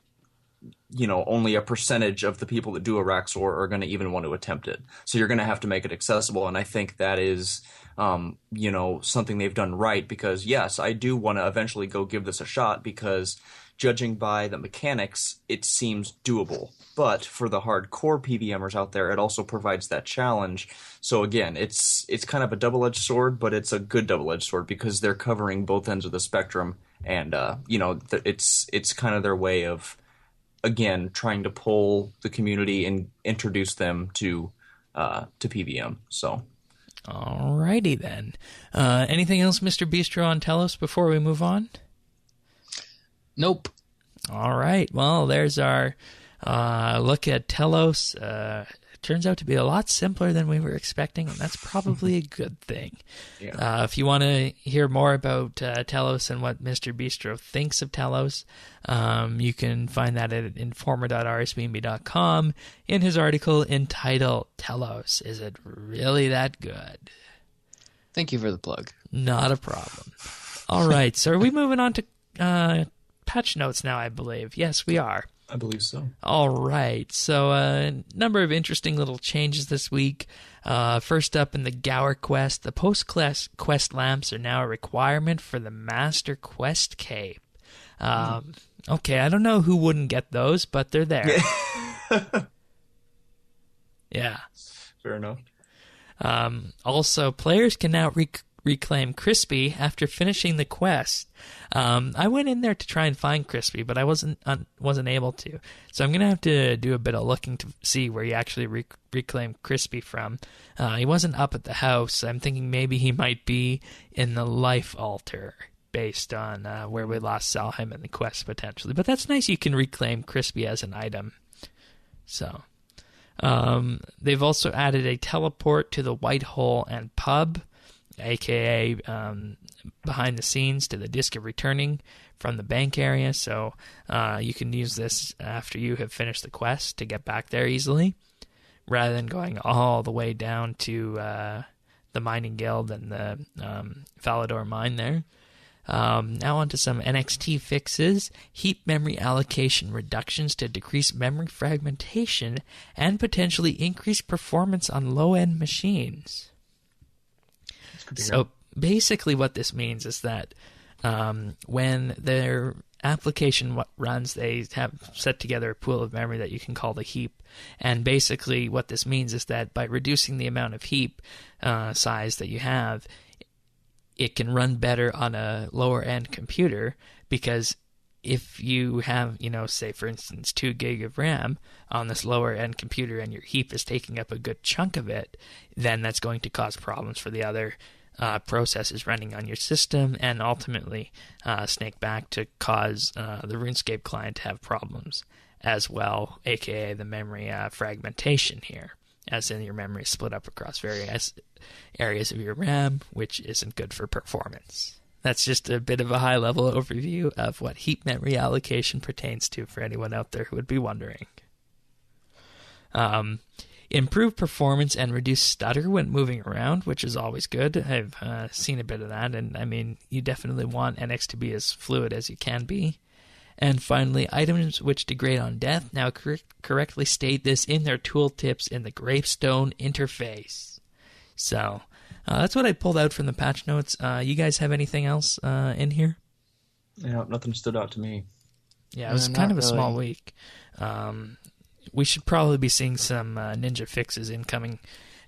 you know, only a percentage of the people that do Araxor are going to even want to attempt it. So you're going to have to make it accessible. And I think that is, you know, something they've done right because, yes, I do want to eventually go give this a shot because judging by the mechanics, it seems doable. But for the hardcore PVMers out there, it also provides that challenge. So again, it's kind of a double-edged sword, but it's a good double-edged sword because they're covering both ends of the spectrum. And, you know, it's kind of their way of, again, trying to pull the community and introduce them to PVM. So, alrighty then. Anything else, Mr. Bistro, on Telos before we move on? Nope. All right. Well, there's our look at Telos. Turns out to be a lot simpler than we were expecting, and that's probably a good thing. Yeah. If you want to hear more about Telos and what Mr. Bistro thinks of Telos, you can find that at informer.rsbnb.com in his article entitled Telos, Is It Really That Good? Thank you for the plug. Not a problem. All right. So are we moving on to patch notes now, I believe? Yes, we are. I believe so. All right. So a number of interesting little changes this week. First up in the Gower quest, the post-quest lamps are now a requirement for the Master Quest Cape. Okay, I don't know who wouldn't get those, but they're there. Yeah. Fair enough. Also, players can now reclaim Crispy after finishing the quest. I went in there to try and find Crispy, but I wasn't able to. So I'm gonna have to do a bit of looking to see where you actually reclaim Crispy from. He wasn't up at the house. I'm thinking maybe he might be in the life altar, based on where we last saw him in the quest potentially. But that's nice. You can reclaim Crispy as an item. So. They've also added a teleport to the White Hole and Pub, aka behind the scenes to the Disc of Returning from the bank area. So you can use this after you have finished the quest to get back there easily, rather than going all the way down to the Mining Guild and the Falador mine there. Now on to some NXT fixes. Heap memory allocation reductions to decrease memory fragmentation and potentially increase performance on low-end machines. So basically what this means is that when their application runs, they have set together a pool of memory that you can call the heap. And basically what this means is that by reducing the amount of heap size that you have, it can run better on a lower end computer, because if you have, say for instance 2 gig of RAM on this lower end computer and your heap is taking up a good chunk of it, then that's going to cause problems for the other processes running on your system, and ultimately snake back to cause the RuneScape client to have problems as well, aka the memory fragmentation here, as in your memory is split up across various areas of your RAM, which isn't good for performance. That's just a bit of a high-level overview of what heap memory allocation pertains to for anyone out there who would be wondering. Improve performance and reduce stutter when moving around, which is always good. I've seen a bit of that, and I mean, you definitely want NX to be as fluid as you can be. And finally, items which degrade on death now correctly state this in their tooltips in the Gravestone interface. So, that's what I pulled out from the patch notes. You guys have anything else in here? Yeah, nothing stood out to me. Yeah, it was kind of a small week. We should probably be seeing some ninja fixes incoming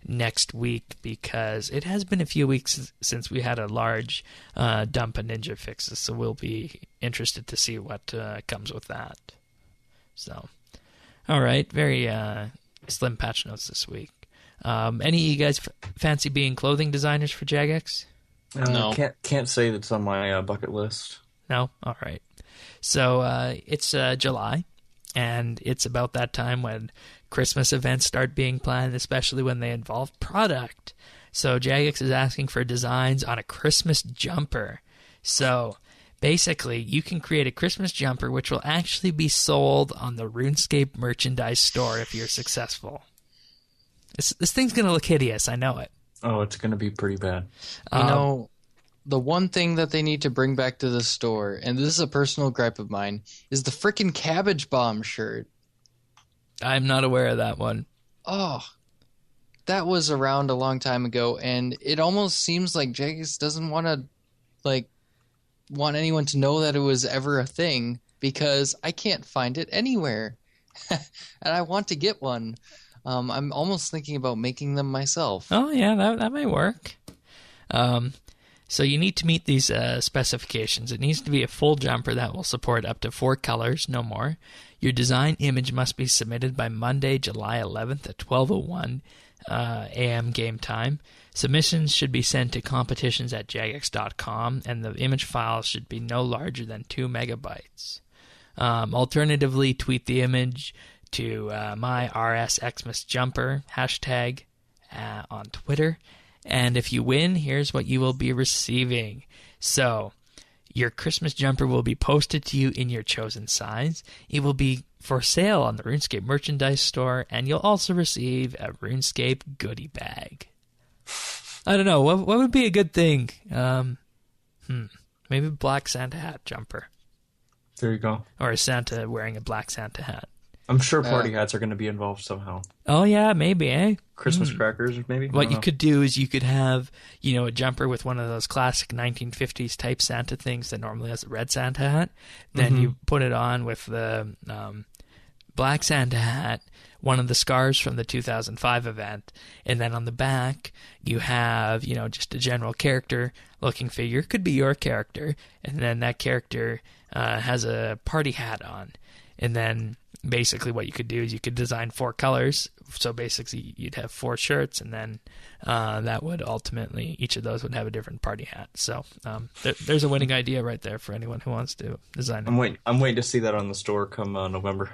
next week, because it has been a few weeks since we had a large dump of ninja fixes, so we'll be interested to see what comes with that. So, all right, very slim patch notes this week. Any of you guys fancy being clothing designers for Jagex? No. Can't say that's on my bucket list. No? All right. So it's July, and it's about that time when Christmas events start being planned, especially when they involve product. So Jagex is asking for designs on a Christmas jumper. So basically, you can create a Christmas jumper which will actually be sold on the RuneScape merchandise store if you're successful. This thing's going to look hideous, I know it. Oh, it's going to be pretty bad. You know, the one thing that they need to bring back to the store, and this is a personal gripe of mine, is the frickin' Cabbage Bomb shirt. I'm not aware of that one. Oh, that was around a long time ago, and it almost seems like Jagex doesn't want to, want anyone to know that it was ever a thing, because I can't find it anywhere. And I want to get one. I'm almost thinking about making them myself. Oh, yeah, that might work. So you need to meet these specifications. It needs to be a full jumper that will support up to 4 colors, no more. Your design image must be submitted by Monday, July 11th at 12:01 a.m. game time. Submissions should be sent to competitions@jagex.com, and the image files should be no larger than 2 megabytes. Alternatively, tweet the image to my RSXmasJumper hashtag on Twitter. And if you win, here's what you will be receiving. So, your Christmas jumper will be posted to you in your chosen size. It will be for sale on the RuneScape merchandise store, and you'll also receive a RuneScape goodie bag. I don't know, what would be a good thing? Maybe a black Santa hat jumper. There you go. Or a Santa wearing a black Santa hat. I'm sure party hats are going to be involved somehow. Oh, yeah, maybe, eh? Christmas crackers, maybe? What you could do is you could have, a jumper with one of those classic 1950s type Santa things that normally has a red Santa hat. Then you put it on with the black Santa hat, one of the scars from the 2005 event, and then on the back you have, just a general character-looking figure. Could be your character, and then that character has a party hat on. And then basically what you could do is you could design 4 colors. So basically you'd have 4 shirts, and then that would ultimately, each of those would have a different party hat. So there's a winning idea right there for anyone who wants to design it. I'm waiting to see that on the store come November.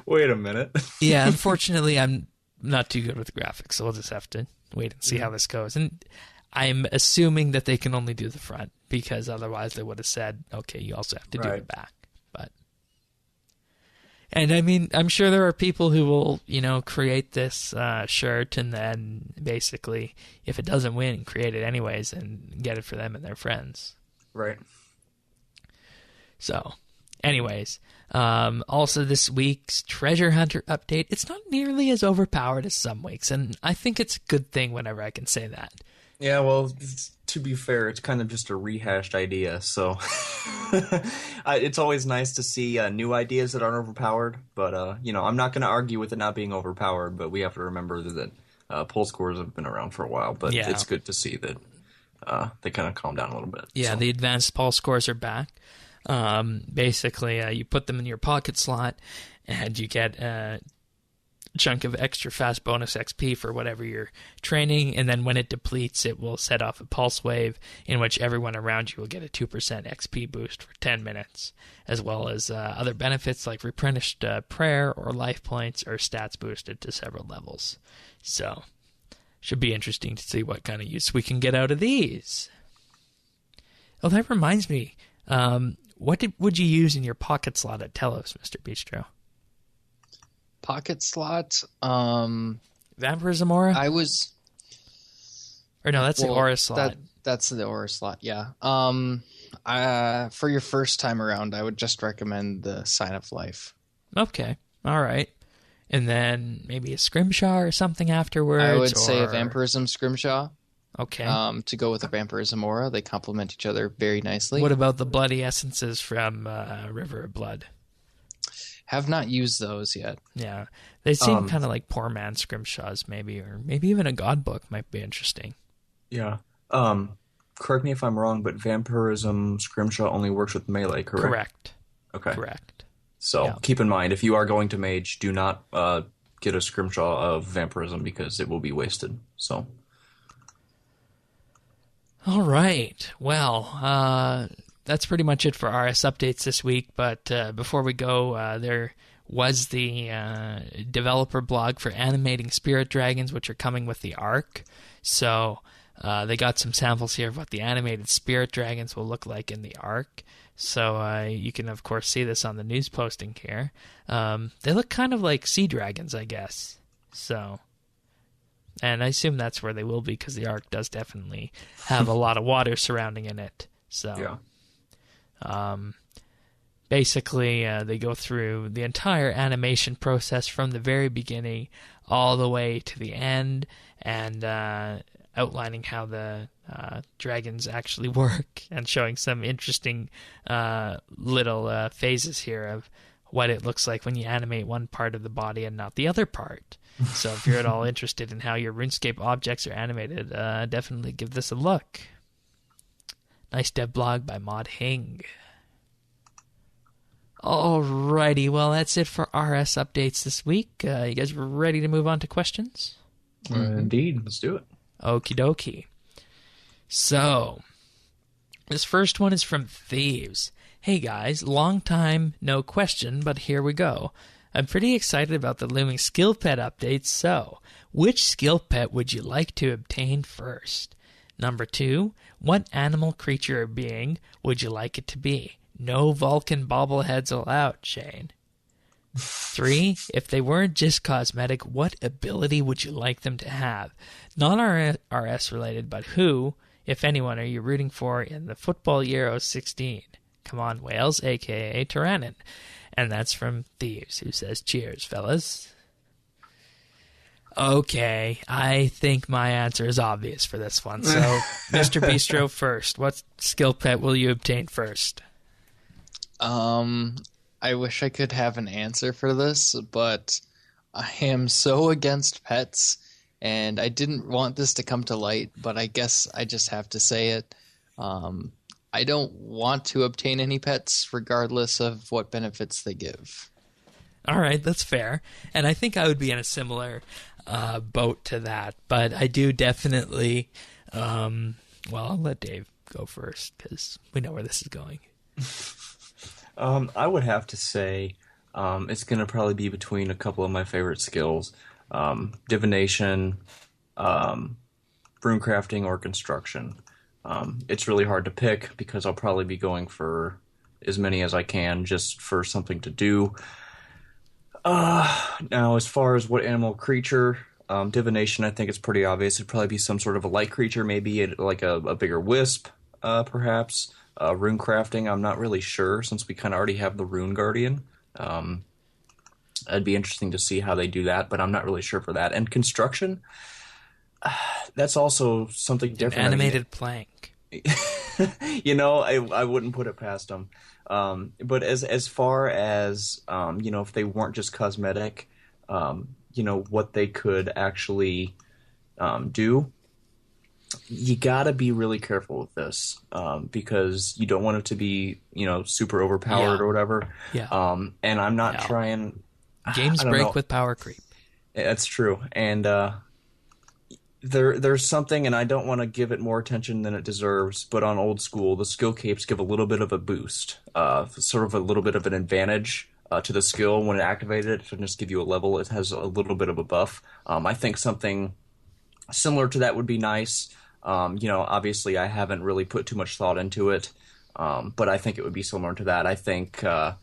Wait a minute. Yeah, unfortunately I'm not too good with graphics, so we'll just have to wait and see how this goes. And I'm assuming that they can only do the front, because otherwise they would have said, okay, you also have to do the back. And I mean, I'm sure there are people who will, create this shirt, and then basically, if it doesn't win, create it anyways and get it for them and their friends. Right. So, anyways, also this week's Treasure Hunter update, it's not nearly as overpowered as some weeks, and I think it's a good thing whenever I can say that. Yeah, well, to be fair, it's kind of just a rehashed idea, so it's always nice to see new ideas that aren't overpowered, but, I'm not going to argue with it not being overpowered, but we have to remember that pull scores have been around for a while, but it's good to see that they kind of calm down a little bit. Yeah, the advanced pull scores are back. Basically, you put them in your pocket slot, and you get chunk of extra fast bonus XP for whatever you're training, and then when it depletes, it will set off a pulse wave in which everyone around you will get a 2% XP boost for 10 minutes, as well as other benefits like replenished prayer or life points or stats boosted to several levels. So, should be interesting to see what kind of use we can get out of these. Oh, that reminds me. What would you use in your pocket slot at Telos, Mr. Bistro? Pocket slot. Vampirism Aura? Or no, that's the Aura slot. That's the Aura slot, yeah. For your first time around, I would just recommend the Sign of Life. Okay, all right. And then maybe a Scrimshaw or something afterwards? I would say a Vampirism Scrimshaw. Okay. To go with the Vampirism Aura. They complement each other very nicely. What about the Bloody Essences from River of Blood? Have not used those yet. Yeah. They seem kind of like poor man Scrimshaws, maybe, or maybe even a God book might be interesting. Yeah. Correct me if I'm wrong, but Vampirism Scrimshaw only works with melee, correct? Correct. Okay. Correct. So keep in mind, if you are going to mage, do not get a Scrimshaw of Vampirism because it will be wasted. So. All right. Well, that's pretty much it for RS updates this week. But before we go, there was the developer blog for animating spirit dragons, which are coming with the Arc. So they got some samples here of what the animated spirit dragons will look like in the Arc. So you can, of course, see this on the news posting here. They look kind of like sea dragons, I guess. So And I assume that's where they will be because the Ark does definitely have a lot of water surrounding in it. So, basically, they go through the entire animation process from the very beginning all the way to the end, and outlining how the dragons actually work and showing some interesting little phases here of what it looks like when you animate one part of the body and not the other part. So if you're at all interested in how your RuneScape objects are animated, definitely give this a look. Nice dev blog by Mod Hing. Alrighty, well, that's it for RS updates this week. You guys ready to move on to questions? Indeed, let's do it. Okie dokie. So, this first one is from Thieves. Hey guys, long time, no question, but here we go. I'm pretty excited about the looming skill pet updates, so which skill pet would you like to obtain first? Number 2, what animal, creature, or being would you like it to be? No Vulcan bobbleheads allowed, Shane. 3, if they weren't just cosmetic, what ability would you like them to have? Non-RS related, but who, if anyone, are you rooting for in the Football Euro 16? Come on, Wales, a.k.a. Tyrannin. And that's from Thieves, who says, cheers, fellas. Okay, I think my answer is obvious for this one. So, Mr. Bistro first. What skill pet will you obtain first? I wish I could have an answer for this, but I am so against pets, and I didn't want this to come to light, but I guess I just have to say it. I don't want to obtain any pets, regardless of what benefits they give. All right, that's fair. And I think I would be in a similar boat to that, but I do definitely... well, I'll let Dave go first, because we know where this is going. I would have to say it's going to probably be between a couple of my favorite skills. Divination, runecrafting, or construction. It's really hard to pick because I'll probably be going for as many as I can just for something to do. Now, as far as what animal creature, divination, I think it's pretty obvious. It'd probably be some sort of a light creature, maybe like a bigger wisp, perhaps. Rune crafting, I'm not really sure since we kind of already have the Rune Guardian. It'd be interesting to see how they do that, but I'm not really sure for that. And construction, that's also something different. An animated plank. I wouldn't put it past them. But as far as if they weren't just cosmetic, what they could actually do. You gotta be really careful with this because you don't want it to be, super overpowered or whatever. Yeah. And I'm not trying. Games break with power creep. That's true, and there's something, and I don't want to give it more attention than it deserves. But on old school, the skill capes give a little bit of a boost, sort of a little bit of an advantage to the skill when it activated. It doesn't just give you a level; it has a little bit of a buff. I think something similar to that would be nice. Obviously I haven't really put too much thought into it, but I think it would be similar to that. I think, I'm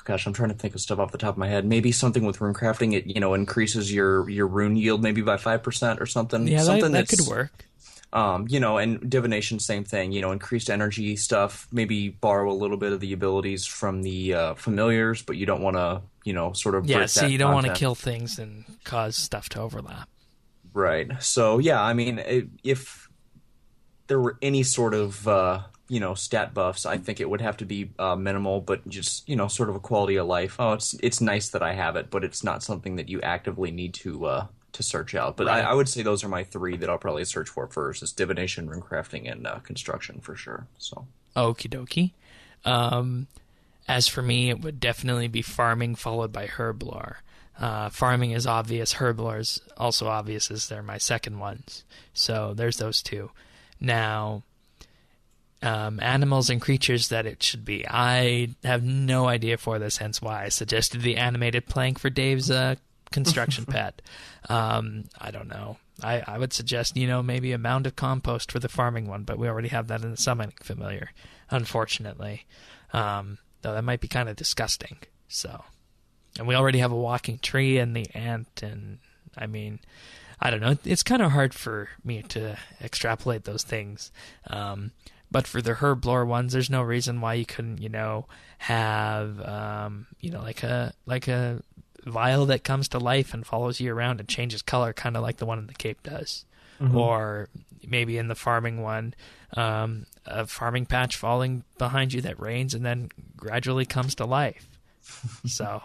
trying to think of stuff off the top of my head. Maybe something with rune crafting, it, increases your rune yield maybe by 5% or something. Yeah, something that could work. And divination, same thing, increased energy stuff, maybe borrow a little bit of the abilities from the familiars, but you don't want to, sort of break that so you don't want to content. kill things and cause stuff to overlap. Right. So, if there were any sort of, stat buffs, I think it would have to be minimal, but just, sort of a quality of life. Oh, it's nice that I have it, but it's not something that you actively need to search out. But right. I would say those are my 3 that I'll probably search for first. Is divination, runecrafting, and construction for sure. So. Okie dokie. As for me, it would definitely be farming followed by herblore. Farming is obvious. Herblore is also obvious as they're my second ones. So there's those 2. Now, animals and creatures that it should be. I have no idea for this, hence why I suggested the animated plank for Dave's construction pet. I don't know. I would suggest, maybe a mound of compost for the farming one, but we already have that in the summoning familiar, unfortunately. Though that might be kind of disgusting. So... And we already have a walking tree and the ant, and I don't know. It's kind of hard for me to extrapolate those things. But for the herblore ones, there's no reason why you couldn't, have, like a vial that comes to life and follows you around and changes color, kind of like the one in the Cape does. Mm-hmm. Or maybe in the farming one, a farming patch falling behind you that rains and then gradually comes to life. So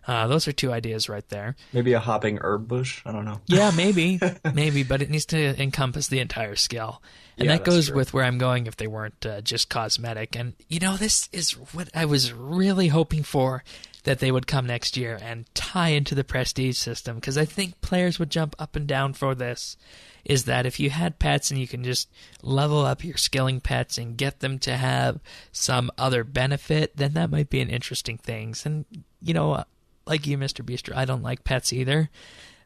those are two ideas right there. Maybe a hopping herb bush? I don't know. Yeah, maybe, but it needs to encompass the entire skill. And that goes with where I'm going if they weren't just cosmetic. And, this is what I was really hoping for, that they would come next year and tie into the prestige system, because I think players would jump up and down for this, is that if you had pets and you can just level up your skilling pets and get them to have some other benefit, then that might be an interesting thing. And, like you, Mr. Bistro, I don't like pets either.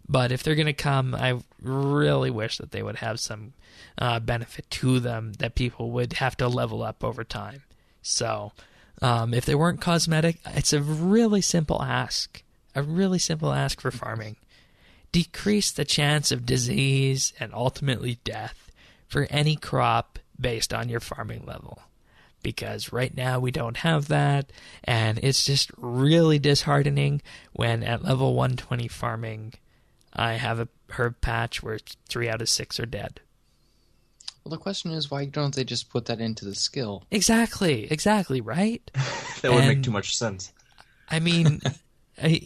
But if they're going to come, I really wish that they would have some benefit to them that people would have to level up over time. So if they weren't cosmetic, it's a really simple ask. A really simple ask for farming. Decrease the chance of disease and ultimately death for any crop based on your farming level. Because right now we don't have that, and it's just really disheartening when at level 120 farming, I have a herb patch where 3 out of 6 are dead. Well, the question is, why don't they just put that into the skill? Exactly, right? That would make too much sense. I mean,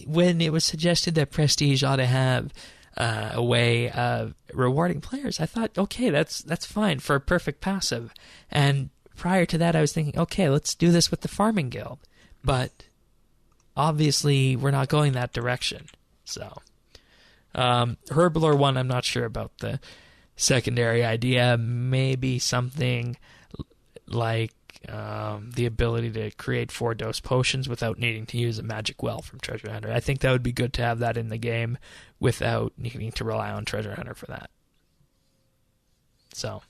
when it was suggested that Prestige ought to have a way of rewarding players, I thought, okay, that's fine for a perfect passive. And prior to that, I was thinking, okay, let's do this with the farming guild. But obviously, we're not going that direction. So, herblore one, I'm not sure about the secondary idea. Maybe something like the ability to create 4-dose potions without needing to use a magic well from Treasure Hunter. I think that would be good to have that in the game without needing to rely on Treasure Hunter for that. So,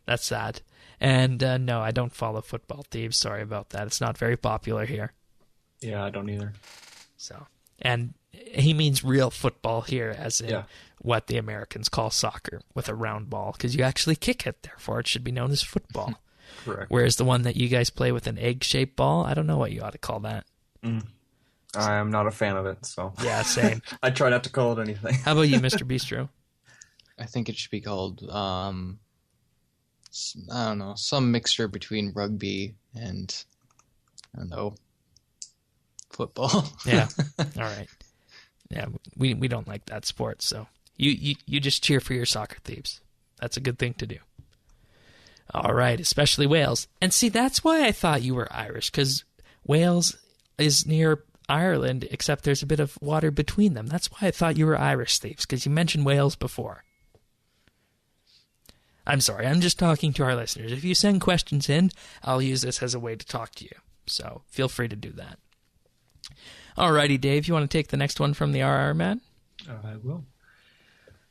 that's sad. And no, I don't follow Football Thieves. Sorry about that. It's not very popular here. Yeah, I don't either. So, and he means real football here, as in what the Americans call soccer, with a round ball, because you actually kick it. Therefore, it should be known as football. Correct. Whereas the one that you guys play with an egg-shaped ball, I don't know what you ought to call that. I'm not a fan of it, so yeah, same. I try not to call it anything. How about you, Mr. Bistro? I think it should be called I don't know, some mixture between rugby and, I don't know, football. Yeah. All right. Yeah, we don't like that sport, so you just cheer for your soccer thieves. That's a good thing to do. All right, especially Wales. And see, that's why I thought you were Irish, because Wales is near Ireland, except there's a bit of water between them. That's why I thought you were Irish thieves, because you mentioned Wales before. I'm sorry, I'm just talking to our listeners. If you send questions in, I'll use this as a way to talk to you. So feel free to do that. Alrighty, Dave, you want to take the next one from the RR Man? I will.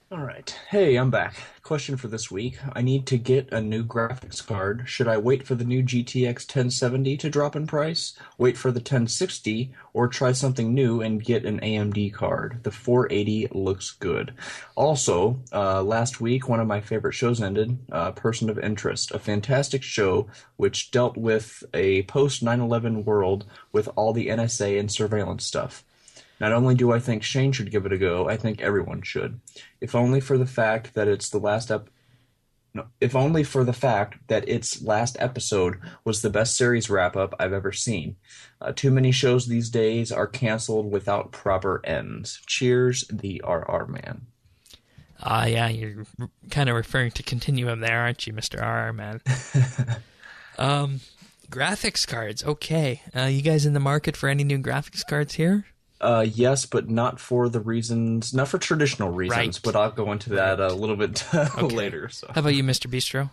All right. Hey, I'm back. Question for this week. I need to get a new graphics card. Should I wait for the new GTX 1070 to drop in price, wait for the 1060, or try something new and get an AMD card? The 480 looks good. Also, last week, one of my favorite shows ended, Person of Interest, a fantastic show which dealt with a post-9/11 world with all the NSA and surveillance stuff. Not only do I think Shane should give it a go, I think everyone should. If only for the fact that its last episode was the best series wrap-up I've ever seen. Too many shows these days are canceled without proper ends. Cheers, the RR Man. Yeah, you're kind of referring to Continuum there, aren't you, Mr. RR Man? Graphics cards, okay. You guys in the market for any new graphics cards here? Yes, but not for traditional reasons, right. But I'll go into that a little bit later. So. How about you, Mr. Bistro?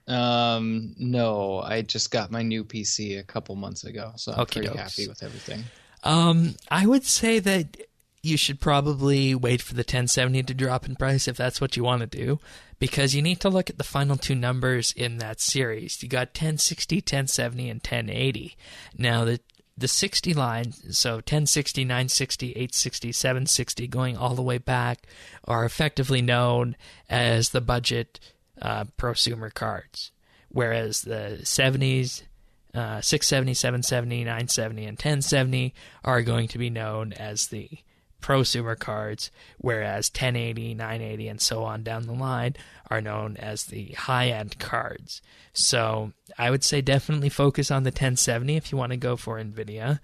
No, I just got my new PC a couple months ago, so I'm pretty happy with everything. I would say that you should probably wait for the 1070 to drop in price if that's what you want to do, because you need to look at the final two numbers in that series. You got 1060, 1070, and 1080. Now, the the 60 line, so 1060, 960, 860, 760, going all the way back, are effectively known as the budget prosumer cards, whereas the 70s, 670, 770, 970, and 1070 are going to be known as the prosumer cards, whereas 1080, 980, and so on down the line are known as the high-end cards. So I would say definitely focus on the 1070 if you want to go for NVIDIA.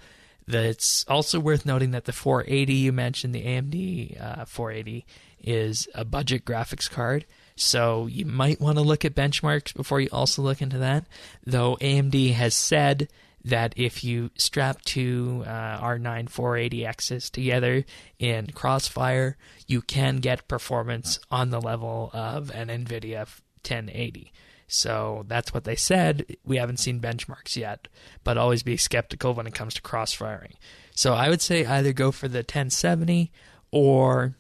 It's also worth noting that the 480 you mentioned, the AMD 480, is a budget graphics card. So you might want to look at benchmarks before you also look into that. Though AMD has said that if you strap two R9 480Xs together in Crossfire, you can get performance on the level of an NVIDIA 1080. So that's what they said. We haven't seen benchmarks yet, but always be skeptical when it comes to cross-firing. So I would say either go for the 1070 or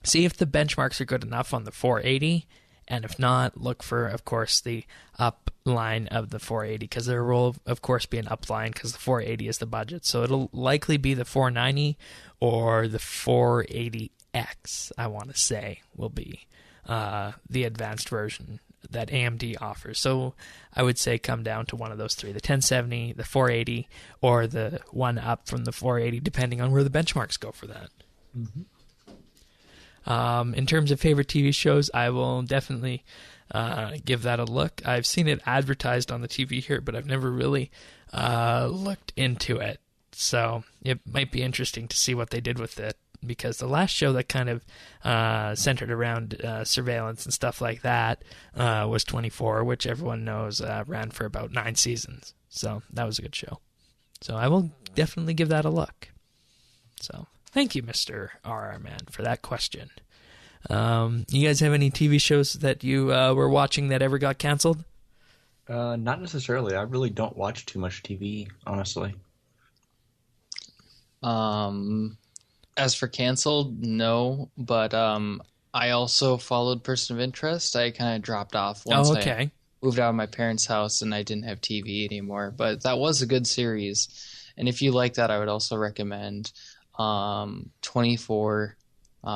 see if the benchmarks are good enough on the 480, and if not, look for, of course, the up line of the 480, because there will, of course, be an up line because the 480 is the budget. So it'll likely be the 490 or the 480X, I want to say, will be the advanced version that AMD offers. So I would say come down to one of those three, the 1070, the 480, or the one up from the 480, depending on where the benchmarks go for that. Mm-hmm. In terms of favorite TV shows, I will definitely give that a look. I've seen it advertised on the TV here, but I've never really looked into it. So it might be interesting to see what they did with it, because the last show that kind of centered around surveillance and stuff like that was 24, which everyone knows ran for about 9 seasons. So that was a good show. So I will definitely give that a look. So thank you, Mr. RR Man, for that question. You guys have any TV shows that you were watching that ever got canceled? Not necessarily. I really don't watch too much TV, honestly. As for canceled, no. But I also followed Person of Interest. I kind of dropped off once I moved out of my parents' house and I didn't have TV anymore. But that was a good series. And if you like that, I would also recommend 24,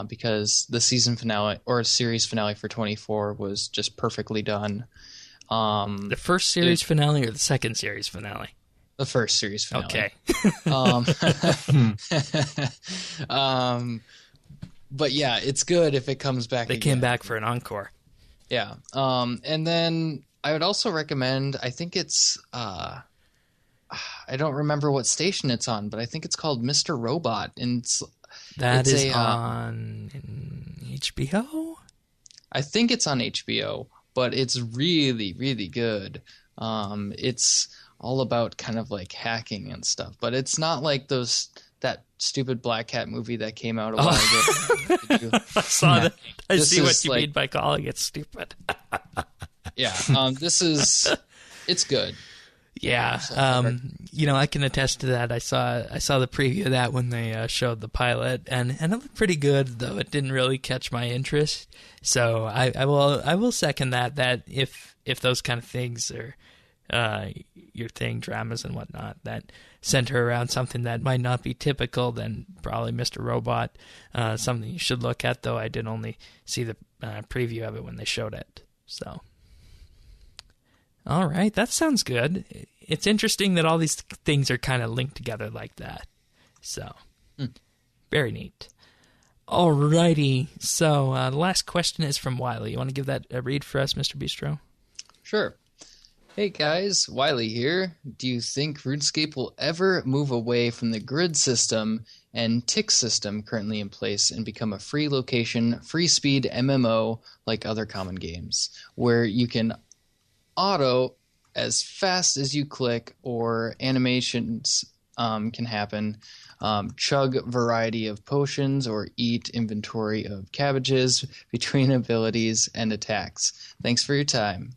because the season finale or series finale for 24 was just perfectly done. The first series finale or the second series finale? The first series finale. Okay. But yeah, it's good if it comes back. They came back for an encore. Yeah. And then I would also recommend, I think it's I don't remember what station it's on, but I think it's called Mr. Robot, and it's on HBO? I think it's on HBO, but it's really, really good. It's all about kind of like hacking and stuff, but it's not like that stupid Black Cat movie that came out a while ago. I saw that. I see what you mean by calling it stupid. Yeah, it's good. Yeah, I can attest to that. I saw the preview of that when they showed the pilot, and it looked pretty good, though it didn't really catch my interest. So I will second that if those kind of things are your thing, dramas and whatnot that center around something that might not be typical, then probably Mr. Robot, something you should look at. Though I did only see the preview of it when they showed it. So. All right, that sounds good. It's interesting that all these things are kind of linked together like that. So, very neat. All righty, so the last question is from Wiley. You want to give that a read for us, Mr. Bistro? Sure. Hey guys, Wiley here. Do you think RuneScape will ever move away from the grid system and tick system currently in place and become a free location, free speed MMO like other common games, where you can auto as fast as you click, or animations can happen, chug variety of potions, or eat inventory of cabbages between abilities and attacks? Thanks for your time.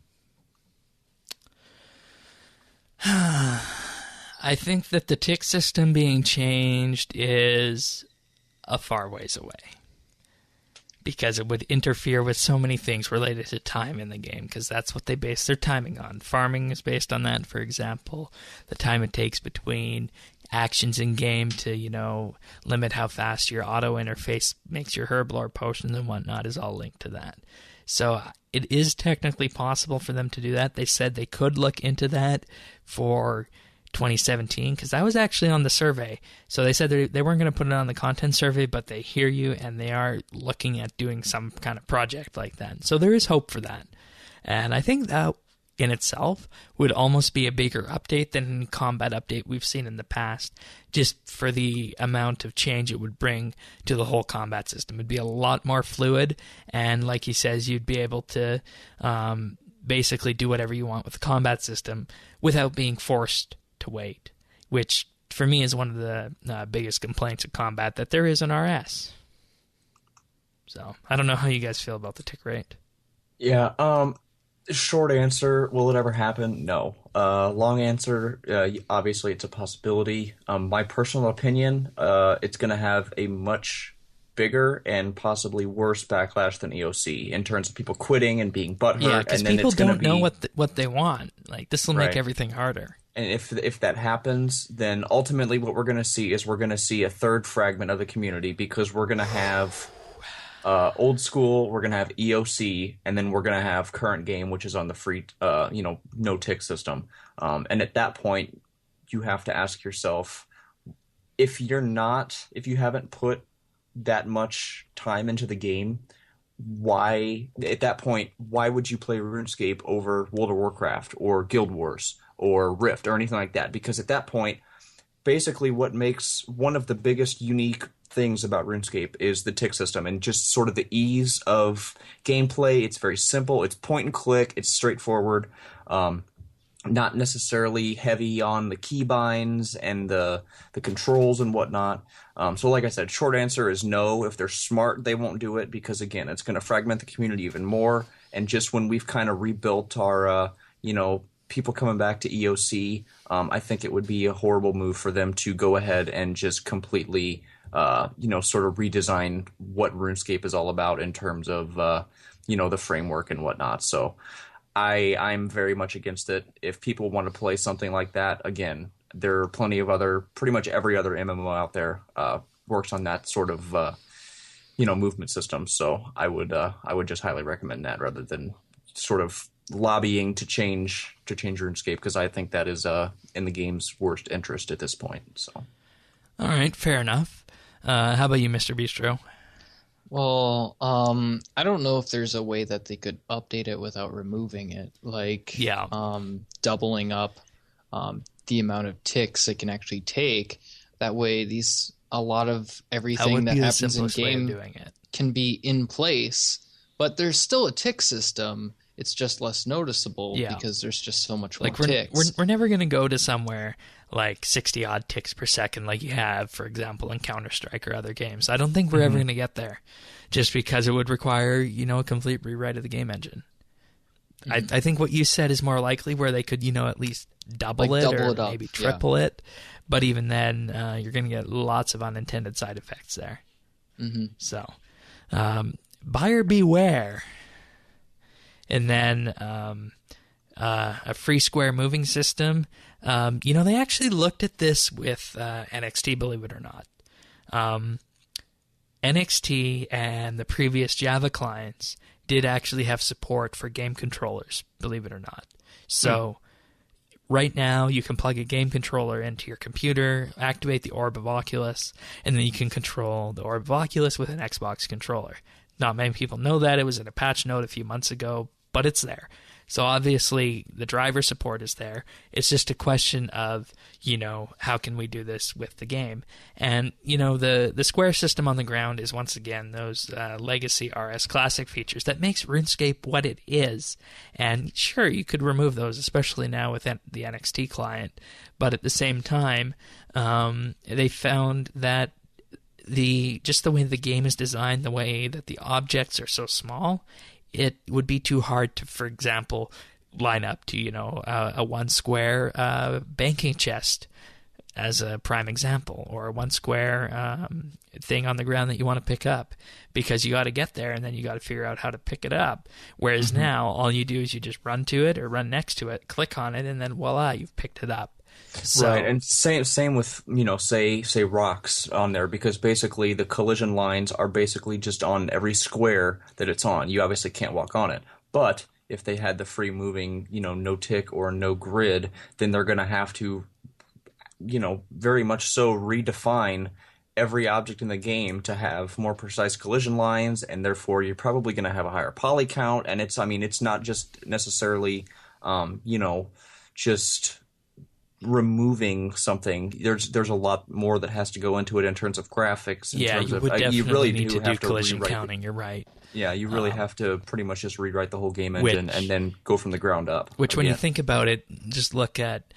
I think that the tick system being changed is a far ways away. because it would interfere with so many things related to time in the game, because that's what they base their timing on. Farming is based on that, for example. The time it takes between actions in game to, limit how fast your auto interface makes your herblore potions and whatnot is all linked to that. So it is technically possible for them to do that. They said they could look into that for 2017, because I was actually on the survey. So they said they weren't going to put it on the content survey, but they hear you, and they are looking at doing some kind of project like that. So there is hope for that. And I think that in itself would almost be a bigger update than any combat update we've seen in the past, just for the amount of change it would bring to the whole combat system. It'd be a lot more fluid, and like he says, you'd be able to basically do whatever you want with the combat system without being forced to wait, which for me is one of the biggest complaints of combat that there is in RS. So I don't know how you guys feel about the tick rate. Yeah, short answer, will it ever happen? No. Long answer, obviously it's a possibility. My personal opinion, it's going to have a much bigger and possibly worse backlash than EOC in terms of people quitting and being butthurt. Yeah, because people don't know what they want. Like, this will make Right. everything harder. And if that happens, then ultimately what we're going to see is we're going to see a third fragment of the community, because we're going to have old school, we're going to have EOC, and then we're going to have current game, which is on the free, no tick system. And at that point, you have to ask yourself, if you haven't put that much time into the game, why would you play RuneScape over World of Warcraft or Guild Wars or Rift or anything like that? Because at that point, basically what makes one of the biggest unique things about RuneScape is the tick system and just sort of the ease of gameplay. It's very simple. It's point and click. It's straightforward. Not necessarily heavy on the keybinds and the controls and whatnot. So like I said, short answer is no. If they're smart, they won't do it, because again, it's going to fragment the community even more. And just when we've kind of rebuilt our, people coming back to EOC, I think it would be a horrible move for them to go ahead and just completely, sort of redesign what RuneScape is all about in terms of, the framework and whatnot. So I'm very much against it. If people want to play something like that, again, there are plenty of pretty much every other MMO out there works on that sort of, movement system. So I would just highly recommend that rather than sort of lobbying to change RuneScape, because I think that is in the game's worst interest at this point. So, all right, fair enough. How about you, Mr. Bistro? Well, I don't know if there's a way that they could update it without removing it, like doubling up the amount of ticks it can actually take. That way, a lot of everything that happens in game can be in place, but there's still a tick system. It's just less noticeable because there's just so much more ticks. We're never going to go to somewhere like 60-odd ticks per second like you have, for example, in Counter-Strike or other games. I don't think we're ever going to get there, just because it would require, a complete rewrite of the game engine. I think what you said is more likely, where they could, at least double it or maybe triple it. But even then, you're going to get lots of unintended side effects there. Mm-hmm. So, buyer beware. And then a free square moving system. They actually looked at this with NXT, believe it or not. NXT and the previous Java clients did actually have support for game controllers, believe it or not. So right now you can plug a game controller into your computer, activate the Orb of Oculus, and then you can control the Orb of Oculus with an Xbox controller. Not many people know that. It was in a patch note a few months ago, but it's there. So obviously the driver support is there. It's just a question of, how can we do this with the game? And, the square system on the ground is once again those legacy RS Classic features that makes RuneScape what it is. And sure, you could remove those, especially now with the NXT client. But at the same time, they found that just the way the game is designed, the way that the objects are so small, it would be too hard to, for example, line up to, a one square banking chest as a prime example, or one square thing on the ground that you want to pick up, because you got to get there and then you got to figure out how to pick it up. Whereas now all you do is you just run to it or run next to it, click on it, and then voila, you've picked it up. So, right, and same with, say rocks on there, because basically the collision lines are basically just on every square that it's on. You obviously can't walk on it, but if they had the free moving, no tick or no grid, then they're going to have to, very much so redefine every object in the game to have more precise collision lines, and therefore you're probably going to have a higher poly count. And it's not just necessarily, just removing something. There's a lot more that has to go into it in terms of graphics. You really need to do collision counting. You're right. Yeah, you really have to pretty much just rewrite the whole game engine and then go from the ground up. Which, when you think about it, just look at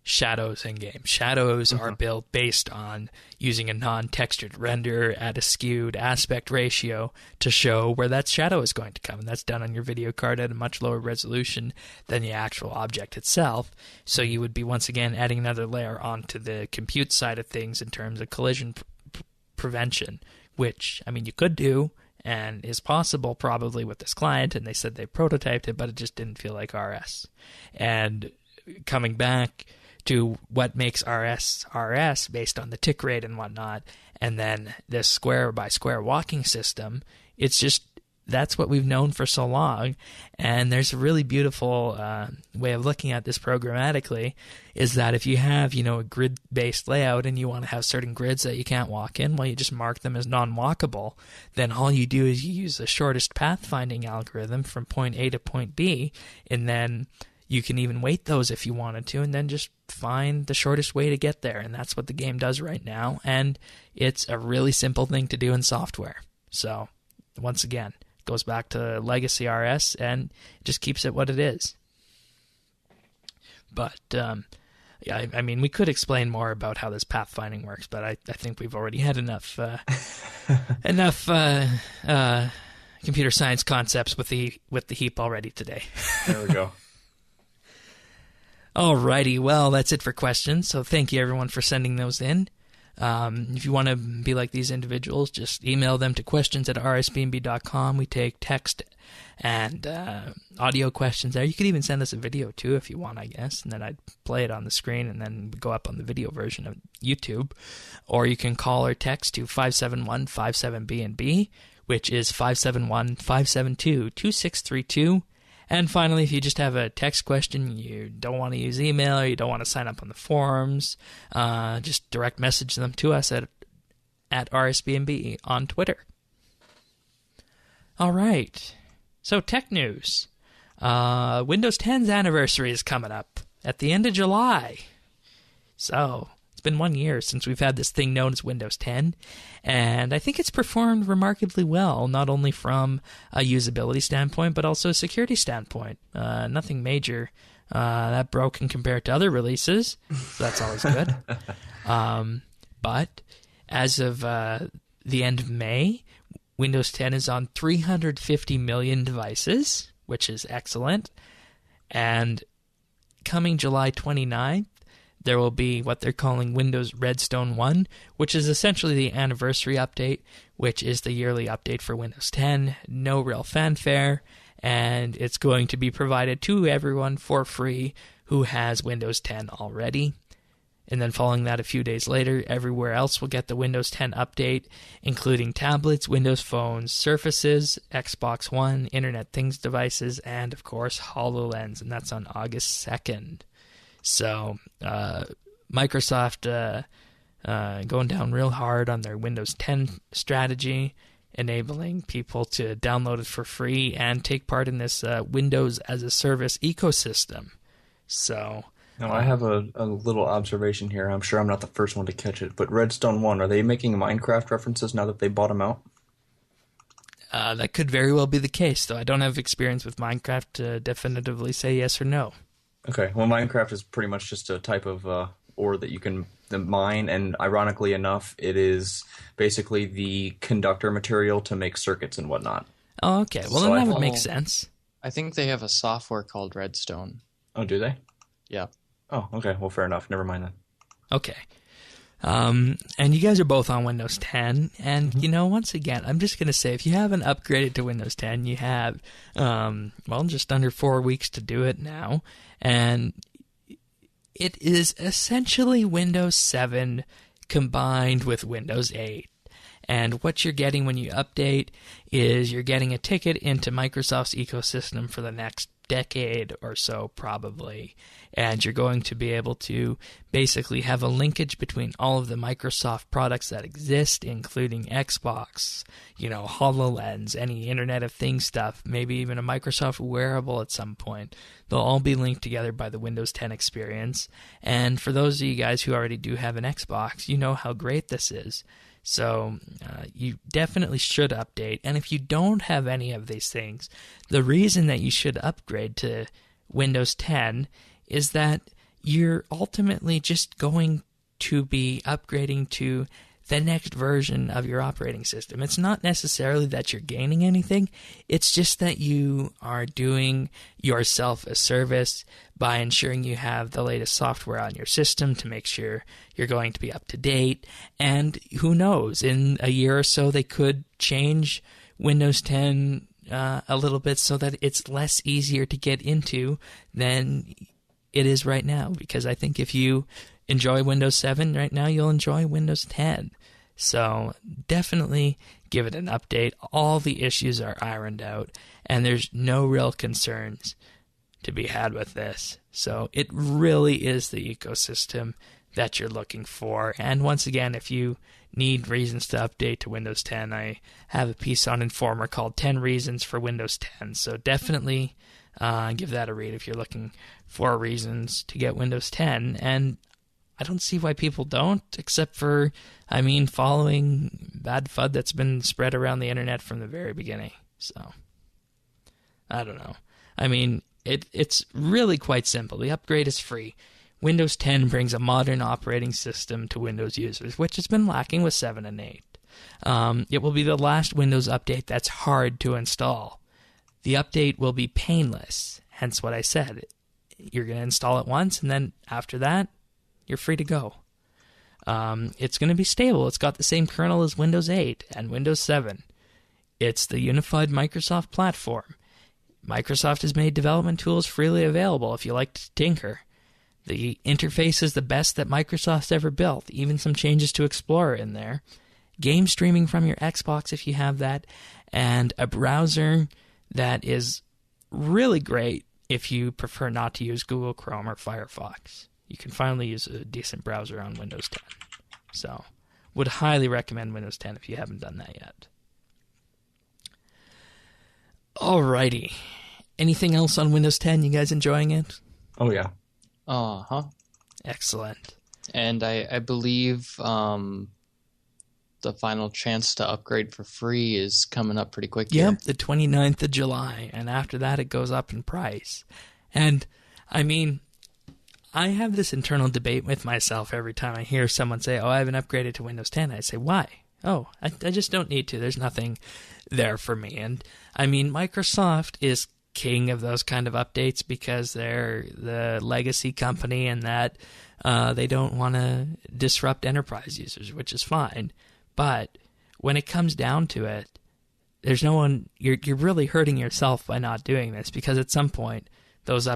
shadows in game. Shadows are built based on using a non-textured render at a skewed aspect ratio to show where that shadow is going to come. And that's done on your video card at a much lower resolution than the actual object itself. So you would be, once again, adding another layer onto the compute side of things in terms of collision prevention, which, you could do and is possible probably with this client. And they said they prototyped it, but it just didn't feel like RS. And coming back to what makes RS based on the tick rate and whatnot, and then this square by square walking system, it's just, that's what we've known for so long. And there's a really beautiful way of looking at this programmatically, is that if you have, a grid-based layout and you want to have certain grids that you can't walk in, well, you just mark them as non-walkable. Then all you do is you use the shortest pathfinding algorithm from point A to point B, and then you can even weight those if you wanted to, and then just find the shortest way to get there. And that's what the game does right now. And it's a really simple thing to do in software. So, once again, it goes back to legacy RS and just keeps it what it is. But, we could explain more about how this pathfinding works, but I think we've already had enough computer science concepts with the heap already today. There we go. Alrighty, well, that's it for questions. So thank you, everyone, for sending those in. If you want to be like these individuals, just email them to questions@rsbnb.com. We take text and audio questions there. You could even send us a video, too, if you want, I guess, and then I'd play it on the screen and then go up on the video version of YouTube. Or you can call or text to 571-57BNB, which is 571-572-2632. And finally, if you just have a text question, you don't want to use email, or you don't want to sign up on the forums, just direct message them to us at RSBANDB on Twitter. All right. So, tech news. Windows 10's anniversary is coming up at the end of July. So, it's been 1 year since we've had this thing known as Windows 10, and I think it's performed remarkably well, not only from a usability standpoint, but also a security standpoint. Nothing major that broken compared to other releases, so that's always good. But as of the end of May, Windows 10 is on 350 million devices, which is excellent. And coming July 29th, there will be what they're calling Windows Redstone 1, which is essentially the anniversary update, which is the yearly update for Windows 10. No real fanfare, and it's going to be provided to everyone for free who has Windows 10 already. And then following that, a few days later, everywhere else will get the Windows 10 update, including tablets, Windows phones, Surfaces, Xbox One, Internet Things devices, and, of course, HoloLens, and that's on August 2nd. So, Microsoft going down real hard on their Windows 10 strategy, enabling people to download it for free and take part in this Windows as a Service ecosystem. So, now, I have a little observation here. I'm sure I'm not the first one to catch it, but Redstone 1, are they making Minecraft references now that they bought them out? That could very well be the case, though I don't have experience with Minecraft to definitively say yes or no. Okay, well, Minecraft is pretty much just a type of ore that you can mine, and ironically enough, it is basically the conductor material to make circuits and whatnot. Oh, okay. Well, then that would make sense. I think they have a software called Redstone. Oh, do they? Yeah. Oh, okay. Well, fair enough. Never mind then. Okay. And you guys are both on Windows 10, and once again, I'm just going to say, if you haven't upgraded to Windows 10, you have, just under 4 weeks to do it now, and it is essentially Windows 7 combined with Windows 8. And what you're getting when you update is you're getting a ticket into Microsoft's ecosystem for the next decade or so, probably. And you're going to be able to basically have a linkage between all of the Microsoft products that exist, including Xbox, HoloLens, any Internet of Things stuff, maybe even a Microsoft wearable at some point. They'll all be linked together by the Windows 10 experience. And for those of you guys who already do have an Xbox, you know how great this is. So you definitely should update. And if you don't have any of these things, the reason that you should upgrade to Windows 10 is that you're ultimately just going to be upgrading to the next version of your operating system. It's not necessarily that you're gaining anything. It's just that you are doing yourself a service by ensuring you have the latest software on your system to make sure you're going to be up to date. And who knows, in a year or so, they could change Windows 10 a little bit so that it's less easier to get into than it is right now. Because I think if you enjoy Windows 7 right now, you'll enjoy Windows 10. So definitely give it an update. All the issues are ironed out, and there's no real concerns to be had with this. So it really is the ecosystem that you're looking for. And once again, if you need reasons to update to Windows 10, I have a piece on Informer called 10 Reasons for Windows 10. So definitely give that a read if you're looking for reasons to get Windows 10. And I don't see why people don't, except for, following bad FUD that's been spread around the internet from the very beginning. So, I don't know. It's really quite simple. The upgrade is free. Windows 10 brings a modern operating system to Windows users, which has been lacking with 7 and 8. It will be the last Windows update that's hard to install. The update will be painless, hence what I said. You're going to install it once, and then after that, you're free to go. It's going to be stable. It's got the same kernel as Windows 8 and Windows 7. It's the unified Microsoft platform. Microsoft has made development tools freely available if you like to tinker. The interface is the best that Microsoft's ever built, even some changes to Explorer in there. Game streaming from your Xbox if you have that, and a browser that is really great if you prefer not to use Google Chrome or Firefox. You can finally use a decent browser on Windows 10. So, would highly recommend Windows 10 if you haven't done that yet. Alrighty. Anything else on Windows 10? You guys enjoying it? Oh, yeah. Uh-huh. Excellent. And I believe the final chance to upgrade for free is coming up pretty quick here. Yep, the 29th of July. And after that, it goes up in price. And, I have this internal debate with myself every time I hear someone say, I haven't upgraded to Windows 10. I say, why? Oh, I just don't need to. There's nothing there for me. And, Microsoft is king of those kind of updates because they're the legacy company and that they don't want to disrupt enterprise users, which is fine. But when it comes down to it, there's no one, you're really hurting yourself by not doing this, because at some point those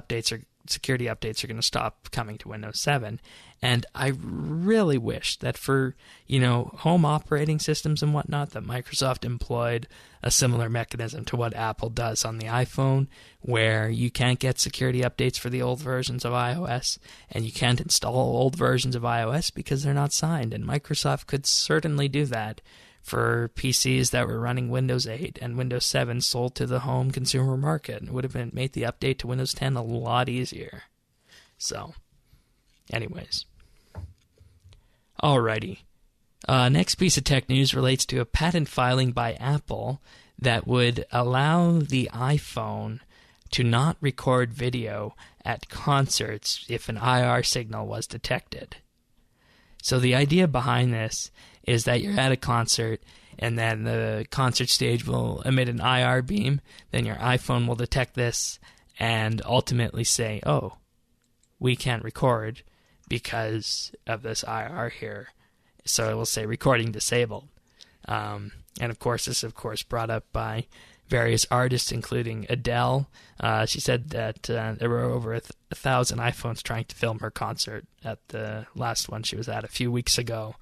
security updates are going to stop coming to Windows 7. And I really wish that for, home operating systems and whatnot, that Microsoft employed a similar mechanism to what Apple does on the iPhone, where you can't get security updates for the old versions of iOS, and you can't install old versions of iOS because they're not signed. And Microsoft could certainly do that for PCs that were running Windows 8 and Windows 7 sold to the home consumer market. It would have made the update to Windows 10 a lot easier. So, anyways. Alrighty. Next piece of tech news relates to a patent filing by Apple that would allow the iPhone to not record video at concerts if an IR signal was detected. So the idea behind this is that you're at a concert and then the concert stage will emit an IR beam, then your iPhone will detect this and ultimately say, we can't record because of this IR here. So it will say recording disabled. And of course, this is brought up by various artists, including Adele. She said that there were over 1,000 iPhones trying to film her concert at the last one she was at a few weeks ago.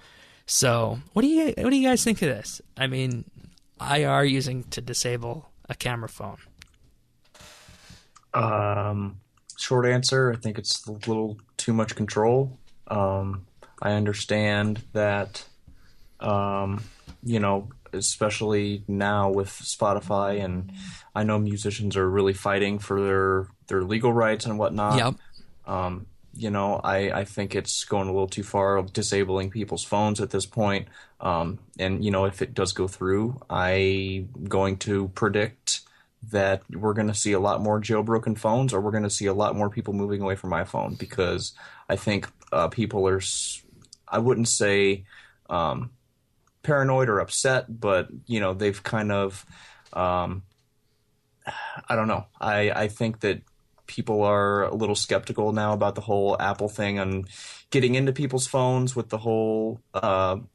So what do you guys think of this? I mean, IR using to disable a camera phone. Short answer, I think it's a little too much control. I understand that, especially now with Spotify, and I know musicians are really fighting for their legal rights and whatnot. Yep. I think it's going a little too far, disabling people's phones at this point. And, if it does go through, I'm going to predict that we're going to see a lot more jailbroken phones, or we're going to see a lot more people moving away from iPhone, because I think people are, I wouldn't say paranoid or upset, but, they've kind of, I don't know. I think that people are a little skeptical now about the whole Apple thing and getting into people's phones with the whole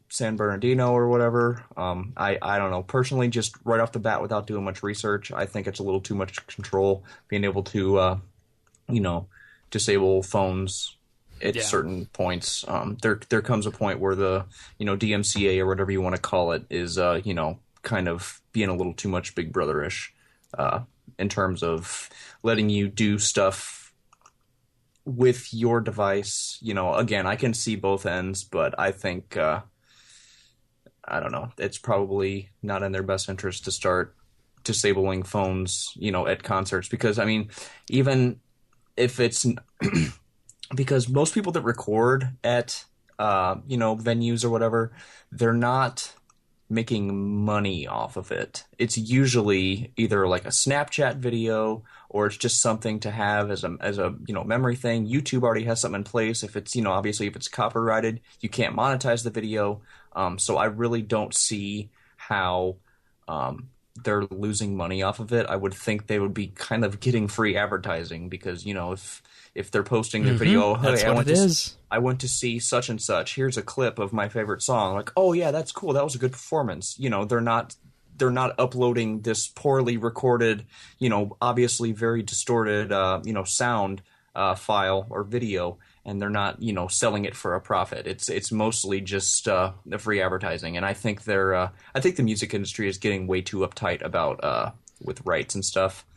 San Bernardino or whatever. I don't know. Personally, just right off the bat, without doing much research, I think it's a little too much control, being able to, disable phones at certain points. There comes a point where the, DMCA or whatever you want to call it is, kind of being a little too much Big Brother-ish in terms of letting you do stuff with your device. Again, I can see both ends, but I think, I don't know, it's probably not in their best interest to start disabling phones, at concerts, because, I mean, even if it's because most people that record at, venues or whatever, they're not making money off of it. It's usually either like a Snapchat video, or it's just something to have as a memory thing. YouTube already has something in place. If it's, obviously if it's copyrighted, you can't monetize the video. So I really don't see how they're losing money off of it. I would think they would be kind of getting free advertising, because, if they're posting their video, hey, I went to see such and such, here's a clip of my favorite song. Like, oh yeah, that's cool. That was a good performance. They're not uploading this poorly recorded, obviously very distorted, sound file or video, and they're not, selling it for a profit. It's mostly just the free advertising. And I think I think the music industry is getting way too uptight about with rights and stuff.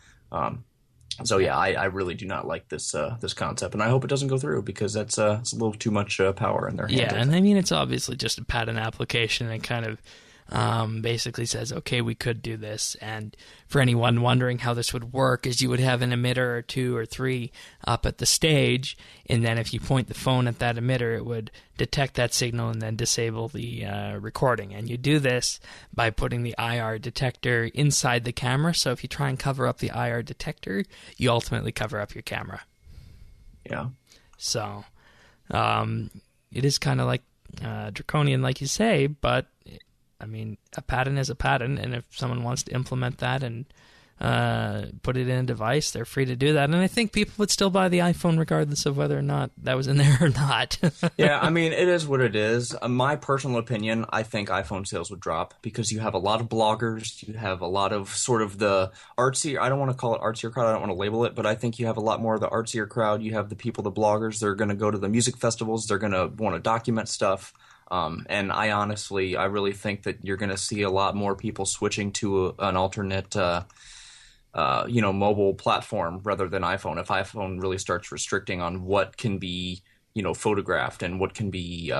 So yeah, I really do not like this concept, and I hope it doesn't go through, because it's a little too much power in their hands. Yeah, and I mean, it's obviously just a patent application, and kind of basically says, okay, we could do this. And for anyone wondering how this would work, is you would have an emitter or two or three up at the stage, and then if you point the phone at that emitter, it would detect that signal and then disable the recording. And you do this by putting the IR detector inside the camera. So if you try and cover up the IR detector, you ultimately cover up your camera. Yeah. So it is kind of like draconian, like you say, but I mean, a patent is a patent, and if someone wants to implement that and put it in a device, they're free to do that. And I think people would still buy the iPhone regardless of whether or not that was in there or not. Yeah, I mean, it is what it is. My personal opinion, I think iPhone sales would drop, because you have a lot of bloggers, you have a lot of sort of the artsy, I don't want to call it artsier crowd, I don't want to label it, but I think you have a lot more of the artsier crowd. You have the people, the bloggers, they're going to go to the music festivals, they're going to want to document stuff. And I really think that you're going to see a lot more people switching to an alternate, mobile platform rather than iPhone. If iPhone really starts restricting on what can be, photographed and what can be,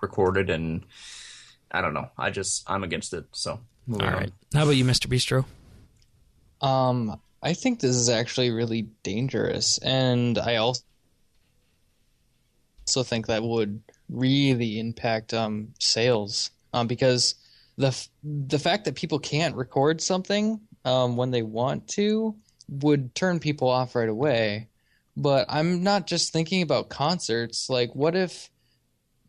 recorded, and I don't know. I'm against it. So moving all right. on. How about you, Mr. Bistro? I think this is actually really dangerous, and I also think that would really impact sales, because the fact that people can't record something when they want to would turn people off right away. But I'm not just thinking about concerts. Like, what if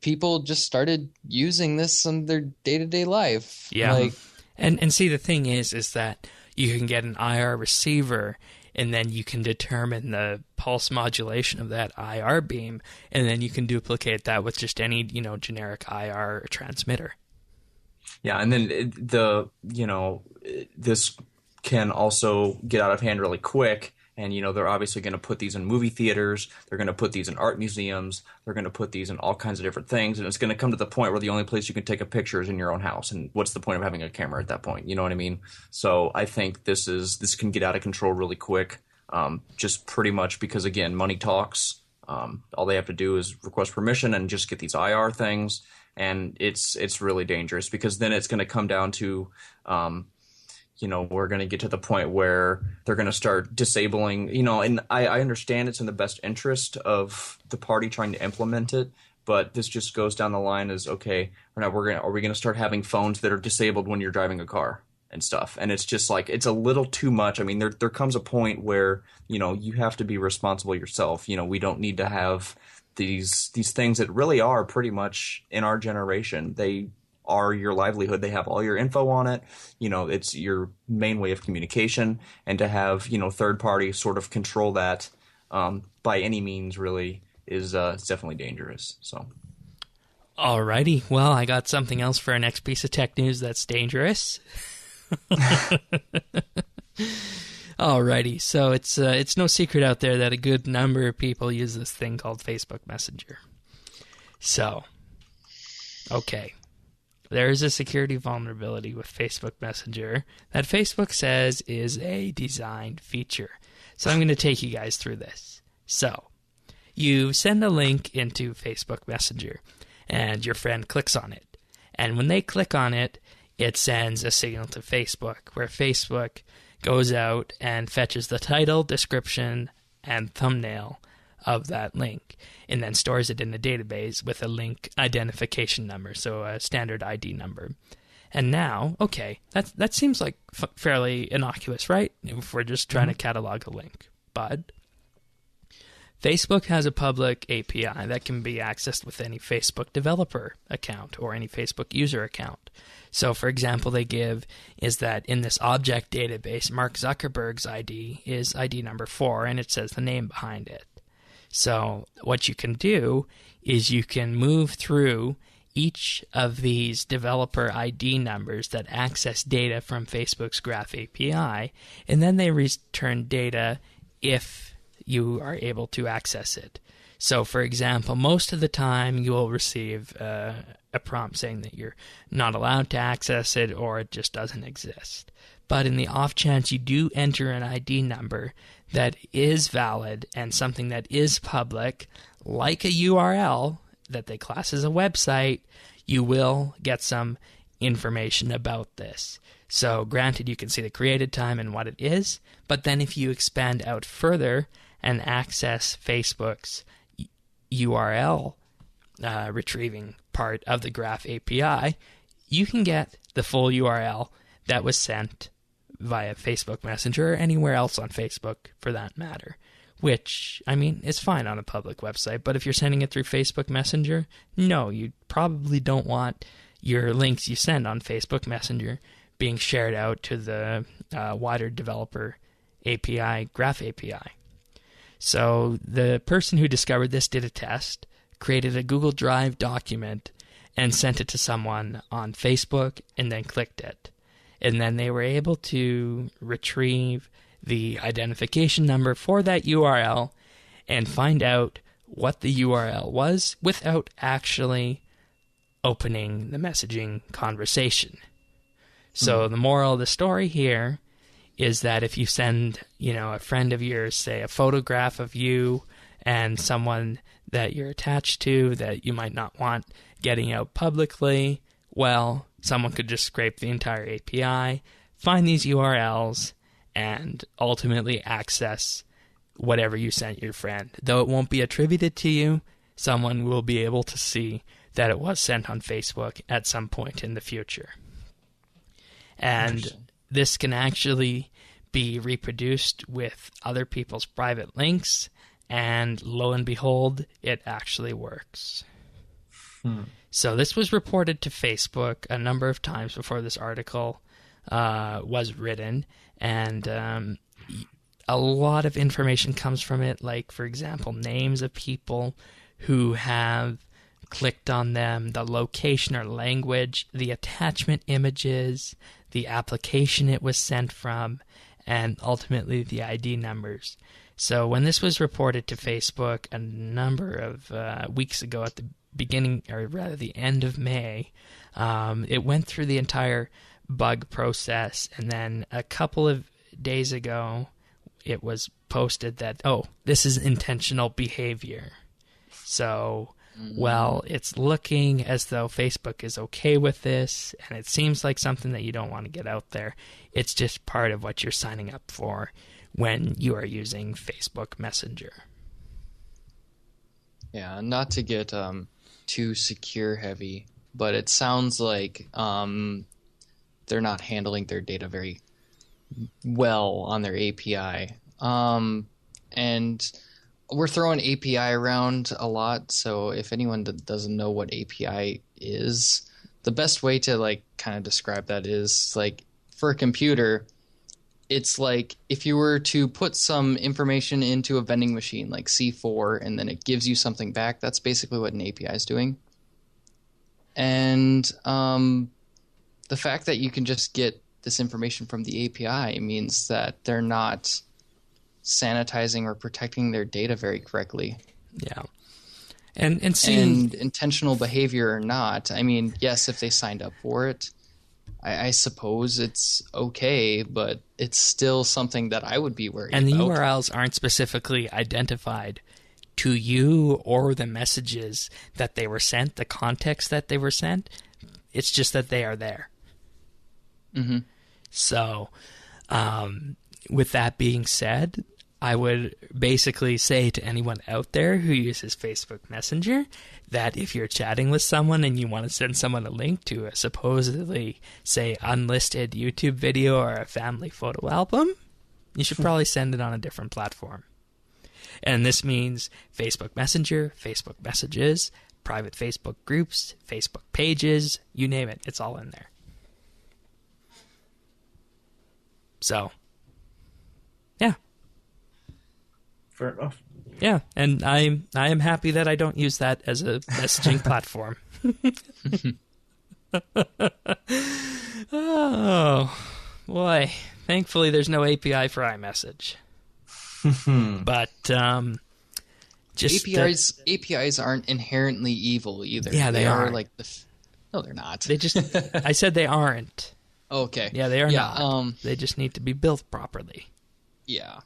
people just started using this in their day-to-day life? Yeah. And see, the thing is that you can get an IR receiver and then you can determine the pulse modulation of that IR beam, and then you can duplicate that with just any, generic IR transmitter. Yeah, and then this can also get out of hand really quick. And, they're obviously going to put these in movie theaters. They're going to put these in art museums. They're going to put these in all kinds of different things. And it's going to come to the point where the only place you can take a picture is in your own house. And what's the point of having a camera at that point? You know what I mean? So I think this can get out of control really quick. Just pretty much because, again, money talks. All they have to do is request permission and just get these IR things. And it's really dangerous, because then it's going to come down to we're going to get to the point where they're going to start disabling, and I understand it's in the best interest of the party trying to implement it, but this just goes down the line as, okay, are we going to start having phones that are disabled when you're driving a car and stuff? And it's just like, it's a little too much. I mean, there comes a point where, you have to be responsible yourself. We don't need to have these things that really are pretty much in our generation. They are your livelihood. They have all your info on it. It's your main way of communication, and to have, third parties sort of control that by any means really is it's definitely dangerous. So. Alrighty. Well, I got something else for our next piece of tech news that's dangerous. Alrighty. So it's no secret out there that a good number of people use this thing called Facebook Messenger. So, okay. There is a security vulnerability with Facebook Messenger that Facebook says is a designed feature. So I'm going to take you guys through this. So you send a link into Facebook Messenger, and your friend clicks on it. And when they click on it, it sends a signal to Facebook, where Facebook goes out and fetches the title, description, and thumbnail of that link, and then stores it in a database with a link identification number, so a standard ID number. And now, okay, that seems like fairly innocuous, right? If we're just trying to catalog a link. But Facebook has a public API that can be accessed with any Facebook developer account or any Facebook user account. So, for example, they give is that in this object database, Mark Zuckerberg's ID is ID number 4, and it says the name behind it. So what you can do is you can move through each of these developer ID numbers that access data from Facebook's Graph API, and then they return data if you are able to access it. So, for example, most of the time you will receive a prompt saying that you're not allowed to access it or it just doesn't exist. But in the off chance you do enter an ID number that is valid and something that is public, like a URL that they class as a website, you will get some information about this. So granted, you can see the created time and what it is, but then if you expand out further and access Facebook's URL retrieving part of the Graph API, you can get the full URL that was sent via Facebook Messenger or anywhere else on Facebook for that matter, which, I mean, is fine on a public website, but if you're sending it through Facebook Messenger, no, you probably don't want your links you send on Facebook Messenger being shared out to the wider developer API, Graph API. So the person who discovered this did a test, created a Google Drive document, and sent it to someone on Facebook, and then clicked it. And then they were able to retrieve the identification number for that URL and find out what the URL was without actually opening the messaging conversation. So the moral of the story here is that if you send, a friend of yours, say a photograph of you and someone that you're attached to that you might not want getting out publicly, well, someone could just scrape the entire API, find these URLs, and ultimately access whatever you sent your friend. Though it won't be attributed to you, someone will be able to see that it was sent on Facebook at some point in the future. And this can actually be reproduced with other people's private links, and lo and behold, it actually works. So this was reported to Facebook a number of times before this article was written, and a lot of information comes from it, like, for example, names of people who have clicked on them, the location or language, the attachment images, the application it was sent from, and ultimately the ID numbers. So when this was reported to Facebook a number of weeks ago at the beginning, or rather the end of May, it went through the entire bug process, and then a couple of days ago it was posted that, oh, this is intentional behavior. So, well, it's looking as though Facebook is okay with this, and it seems like something that you don't want to get out there. It's just part of what you're signing up for when you are using Facebook Messenger. Yeah, not to get too secure heavy, but it sounds like they're not handling their data very well on their API. And we're throwing API around a lot, so if anyone doesn't know what API is, the best way to like kind of describe that is like for a computer, it's like if you were to put some information into a vending machine like C4 and then it gives you something back, that's basically what an API is doing. And the fact that you can just get this information from the API means that they're not sanitizing or protecting their data very correctly. Yeah. And intentional behavior or not, I mean, yes, if they signed up for it, I suppose it's okay, but it's still something that I would be worried about. And the URLs aren't specifically identified to you or the messages that they were sent, the context that they were sent. It's just that they are there. Mm-hmm. So, with that being said, I would basically say to anyone out there who uses Facebook Messenger that if you're chatting with someone and you want to send someone a link to a supposedly, say, unlisted YouTube video or a family photo album, you should probably send it on a different platform. And this means Facebook Messenger, Facebook Messages, private Facebook groups, Facebook pages, you name it, it's all in there. So, yeah. Fair enough. Yeah, and I am happy that I don't use that as a messaging platform. Oh, boy. Thankfully, there's no API for iMessage. But, just... APIs aren't inherently evil either. Yeah, they are. Like no, they're not. They just... I said they aren't. Okay. Yeah, they are not. They just need to be built properly. Yeah.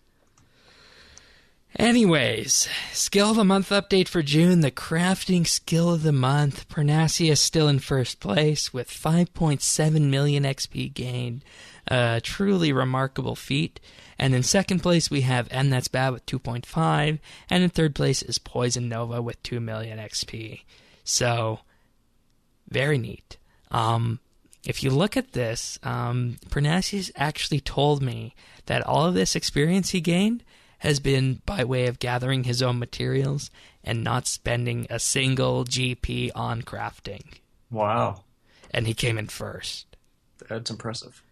Anyways, Skill of the Month update for June. The crafting skill of the month. Parnassia is still in first place with 5.7 million XP gained. A truly remarkable feat. And in second place we have And That's Bad with 2.5. And in third place is Poison Nova with 2 million XP. So, very neat. If you look at this, Parnassius actually told me that all of this experience he gained has been by way of gathering his own materials and not spending a single GP on crafting. Wow. And he came in first. That's impressive.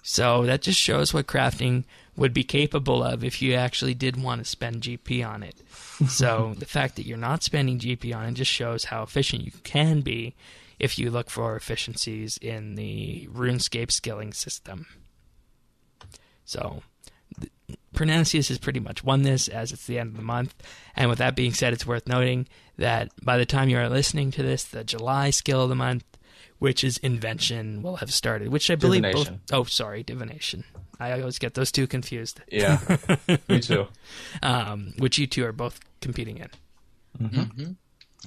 So that just shows what crafting would be capable of if you actually did want to spend GP on it. So the fact that you're not spending GP on it just shows how efficient you can be if you look for efficiencies in the RuneScape skilling system. So Pronuncius has pretty much won this as it's the end of the month. And with that being said, it's worth noting that by the time you are listening to this, the July skill of the month, which is Invention, will have started, which I believe Divination. Divination. I always get those two confused. Yeah, me too. Which you two are both competing in. Mm-hmm. Mm-hmm.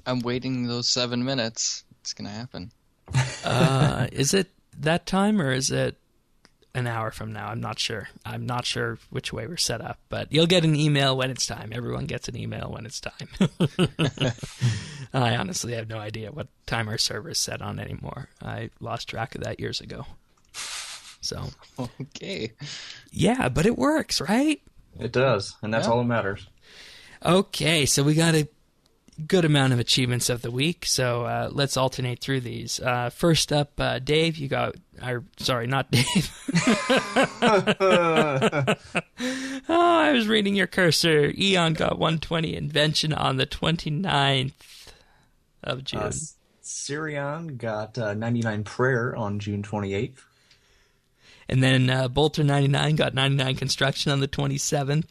I'm waiting those 7 minutes. It's going to happen. Is it that time or is it an hour from now? I'm not sure. I'm not sure which way we're set up, but you'll get an email when it's time. Everyone gets an email when it's time. I honestly have no idea what time our server is set on anymore. I lost track of that years ago. So, okay. Yeah, but it works, right? It does, and that's all that matters. Okay, so we got to good amount of achievements of the week, so let's alternate through these. First up, Dave, you got... sorry, not Dave. I was reading your cursor. Eon got 120 Invention on the 29th of June. Sirion got 99 Prayer on June 28th. And then Bolter99 got 99 Construction on the 27th.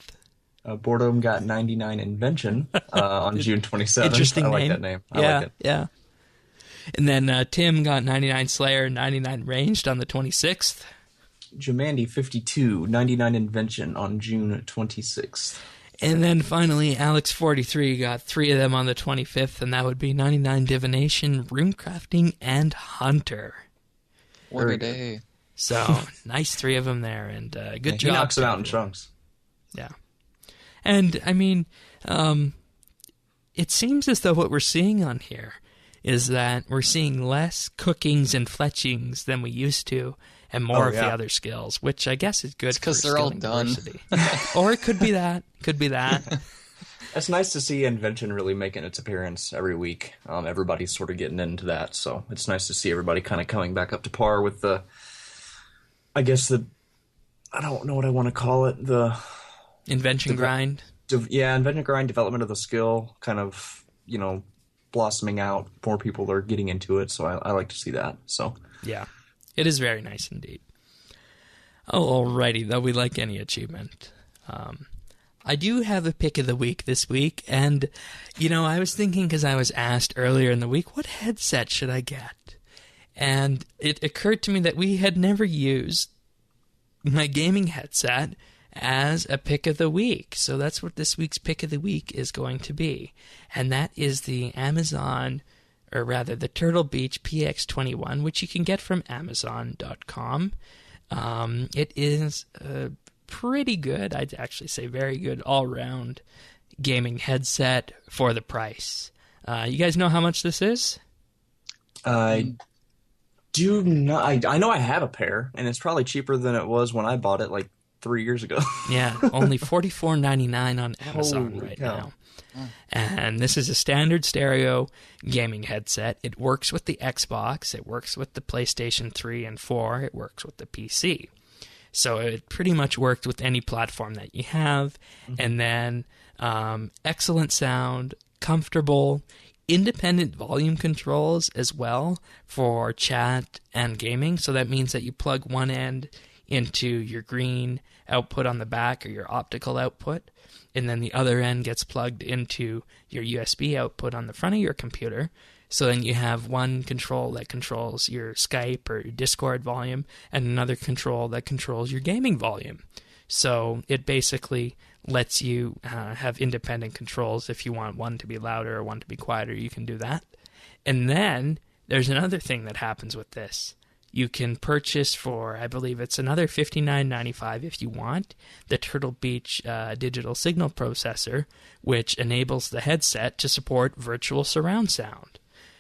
Boredom got 99 Invention on June 27th. Interesting name. I like that name. I yeah, like it. Yeah. And then Tim got 99 Slayer, 99 Ranged on the 26th. Jamandi 52, 99 Invention on June 26th. And then finally, Alex43 got 3 of them on the 25th, and that would be 99 Divination, Runecrafting, and Hunter. What a day. So, nice 3 of them there, and good job. He knocks them out in chunks. Yeah. And, I mean, it seems as though what we're seeing on here is that we're seeing less cookings and fletchings than we used to, and more of the other skills, which I guess is good because they're all done. Or it could be that. Could be that. It's nice to see Invention really making its appearance every week. Everybody's sort of getting into that, so it's nice to see everybody kind of coming back up to par with the, I don't know what I want to call it, the... Invention grind? Invention grind, development of the skill, kind of, blossoming out. More people are getting into it, so I like to see that. So yeah, it is very nice indeed. Oh, alrighty, though we like any achievement. I do have a pick of the week this week, and, I was thinking, because I was asked earlier in the week, what headset should I get? And it occurred to me that we had never used my gaming headset as a pick of the week. So that's what this week's pick of the week is going to be. And that is the the Turtle Beach PX21, which you can get from Amazon.com. It is a pretty good, I'd actually say very good, all-round gaming headset for the price. You guys know how much this is? I do not. I know I have a pair, and it's probably cheaper than it was when I bought it, 3 years ago. Yeah, only $44.99 on Amazon now. And this is a standard stereo gaming headset. It works with the Xbox, it works with the PlayStation 3 and 4, it works with the PC. So it pretty much worked with any platform that you have. Mm-hmm. And then excellent sound, comfortable, independent volume controls as well for chat and gaming. So that means that you plug one end into your green output on the back or your optical output, and then the other end gets plugged into your USB output on the front of your computer. So then you have one control that controls your Skype or your Discord volume, and another control that controls your gaming volume. So it basically lets you have independent controls. If you want one to be louder or one to be quieter, you can do that. And then there's another thing that happens with this. You can purchase for, I believe it's another $59.95 if you want, the Turtle Beach digital signal processor, which enables the headset to support virtual surround sound.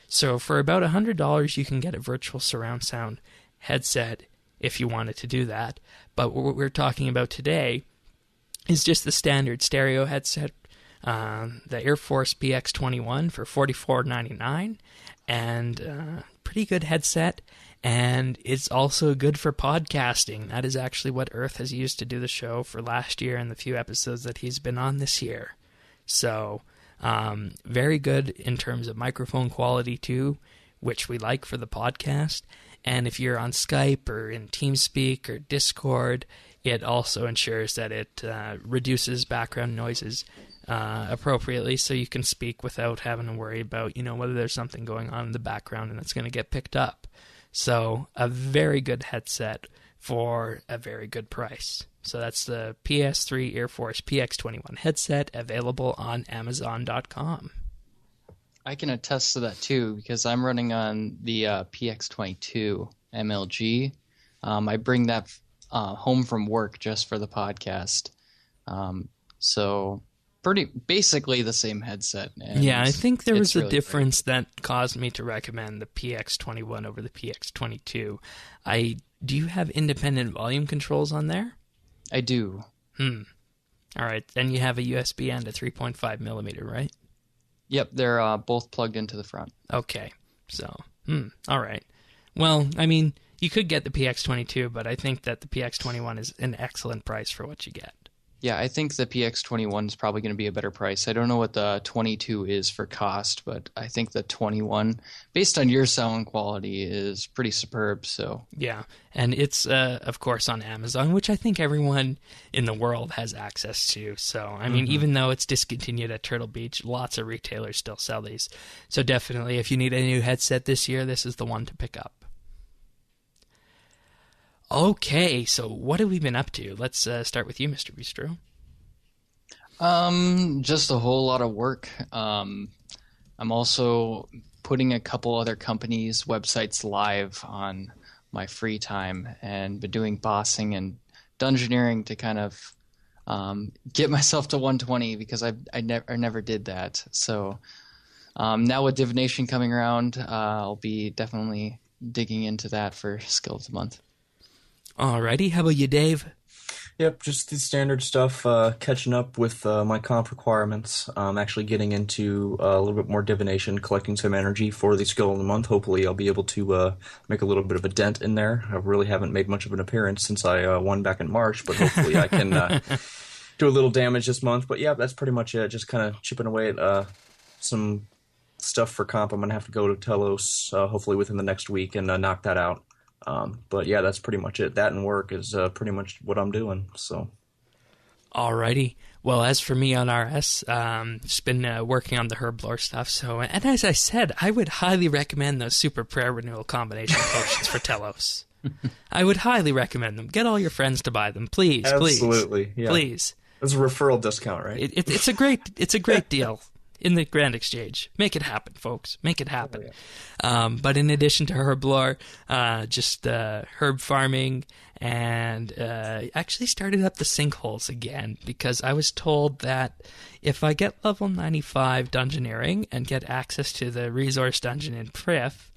So for about $100, you can get a virtual surround sound headset if you wanted to do that. But what we're talking about today is just the standard stereo headset, the Air Force PX21 for $44.99, and pretty good headset. And it's also good for podcasting. That is actually what Earth has used to do the show for last year and the few episodes that he's been on this year. So, very good in terms of microphone quality too, which we like for the podcast. And if you're on Skype or in TeamSpeak or Discord, it also ensures that it reduces background noises appropriately, so you can speak without having to worry about, whether there's something going on in the background and it's going to get picked up. So a very good headset for a very good price. So that's the PS3 Air Force PX21 headset, available on Amazon.com. I can attest to that too, because I'm running on the PX22 MLG. I bring that home from work just for the podcast. So basically the same headset. Yeah, I think there was a difference that caused me to recommend the PX21 over the PX22. Do you have independent volume controls on there? I do. All right, then you have a USB and a 3.5 millimeter, right? Yep, they're both plugged into the front. Okay, so, all right. Well, I mean, you could get the PX22, but I think that the PX21 is an excellent price for what you get. Yeah, I think the PX21 is probably going to be a better price. I don't know what the 22 is for cost, but I think the 21, based on your sound quality, is pretty superb. So yeah, and it's of course on Amazon, which I think everyone in the world has access to. So I mean, even though it's discontinued at Turtle Beach, lots of retailers still sell these. So definitely, if you need a new headset this year, this is the one to pick up. Okay, so what have we been up to? Let's start with you, Mr. Bistro. Just a whole lot of work. I'm also putting a couple other companies' websites live on my free time, and been doing bossing and dungeoneering to kind of get myself to 120 because I never did that. So now with Divination coming around, I'll be definitely digging into that for Skill of the Month. Alrighty, how about you, Dave? Yep, just the standard stuff, catching up with my comp requirements. Actually getting into a little bit more divination, collecting some energy for the skill of the month. Hopefully I'll be able to make a little bit of a dent in there. I really haven't made much of an appearance since I won back in March, but hopefully I can do a little damage this month. But yeah, that's pretty much it. Just kind of chipping away at some stuff for comp. I'm going to have to go to Telos hopefully within the next week and knock that out. But yeah, that's pretty much it. That and work is pretty much what I'm doing. So, alrighty. Well, as for me on RS, just been working on the herb lore stuff. So, and as I said, I would highly recommend those super prayer renewal combination potions for Telos. I would highly recommend them. Get all your friends to buy them, please. Absolutely, yeah. Please. It's a referral discount, right? It's a great deal. In the Grand Exchange. Make it happen, folks. Make it happen. Oh, yeah. But in addition to herb lore, just herb farming, and actually started up the sinkholes again, because I was told that if I get level 95 dungeoneering and get access to the resource dungeon in Prif,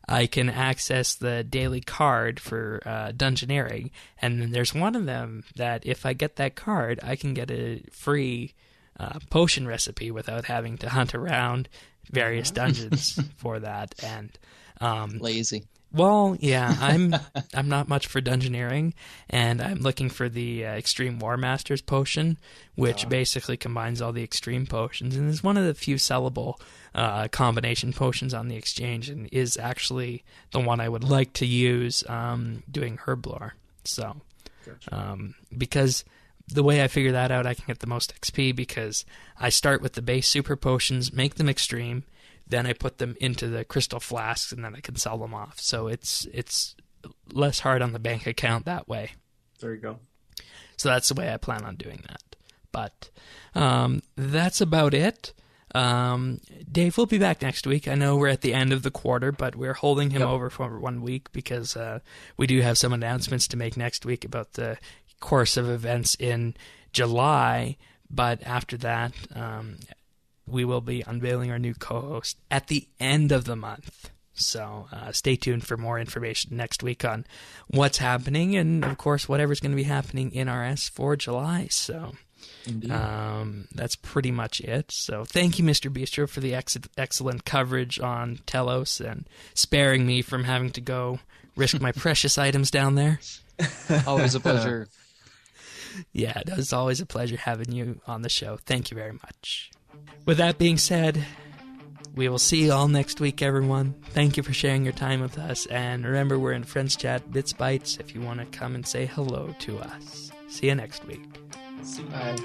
I can access the daily card for dungeoneering, and then there's one of them that if I get that card, I can get a free potion recipe without having to hunt around various dungeons for that. And lazy. Well, yeah, I'm not much for dungeoneering, and I'm looking for the Extreme War Master's potion, which basically combines all the extreme potions, and is one of the few sellable combination potions on the exchange, and is actually the one I would like to use doing herb lore. So, because the way I figure that out, I can get the most XP, because I start with the base super potions, make them extreme, then I put them into the crystal flasks, and then I can sell them off. So it's less hard on the bank account that way. There you go. So that's the way I plan on doing that. But that's about it. Dave will be back next week. I know we're at the end of the quarter, but we're holding him over for 1 week because we do have some announcements to make next week about the course of events in July, but after that we will be unveiling our new co-host at the end of the month. So stay tuned for more information next week on what's happening, and of course whatever's going to be happening in RS for July. So that's pretty much it. So thank you, Mr. Bistro, for the excellent coverage on Telos and sparing me from having to go risk my precious items down there. Always a pleasure. Yeah, it was always a pleasure having you on the show. Thank you very much. With that being said, we will see you all next week, everyone. Thank you for sharing your time with us. And remember, we're in Friends Chat Bits Bytes if you want to come and say hello to us. See you next week. Bye.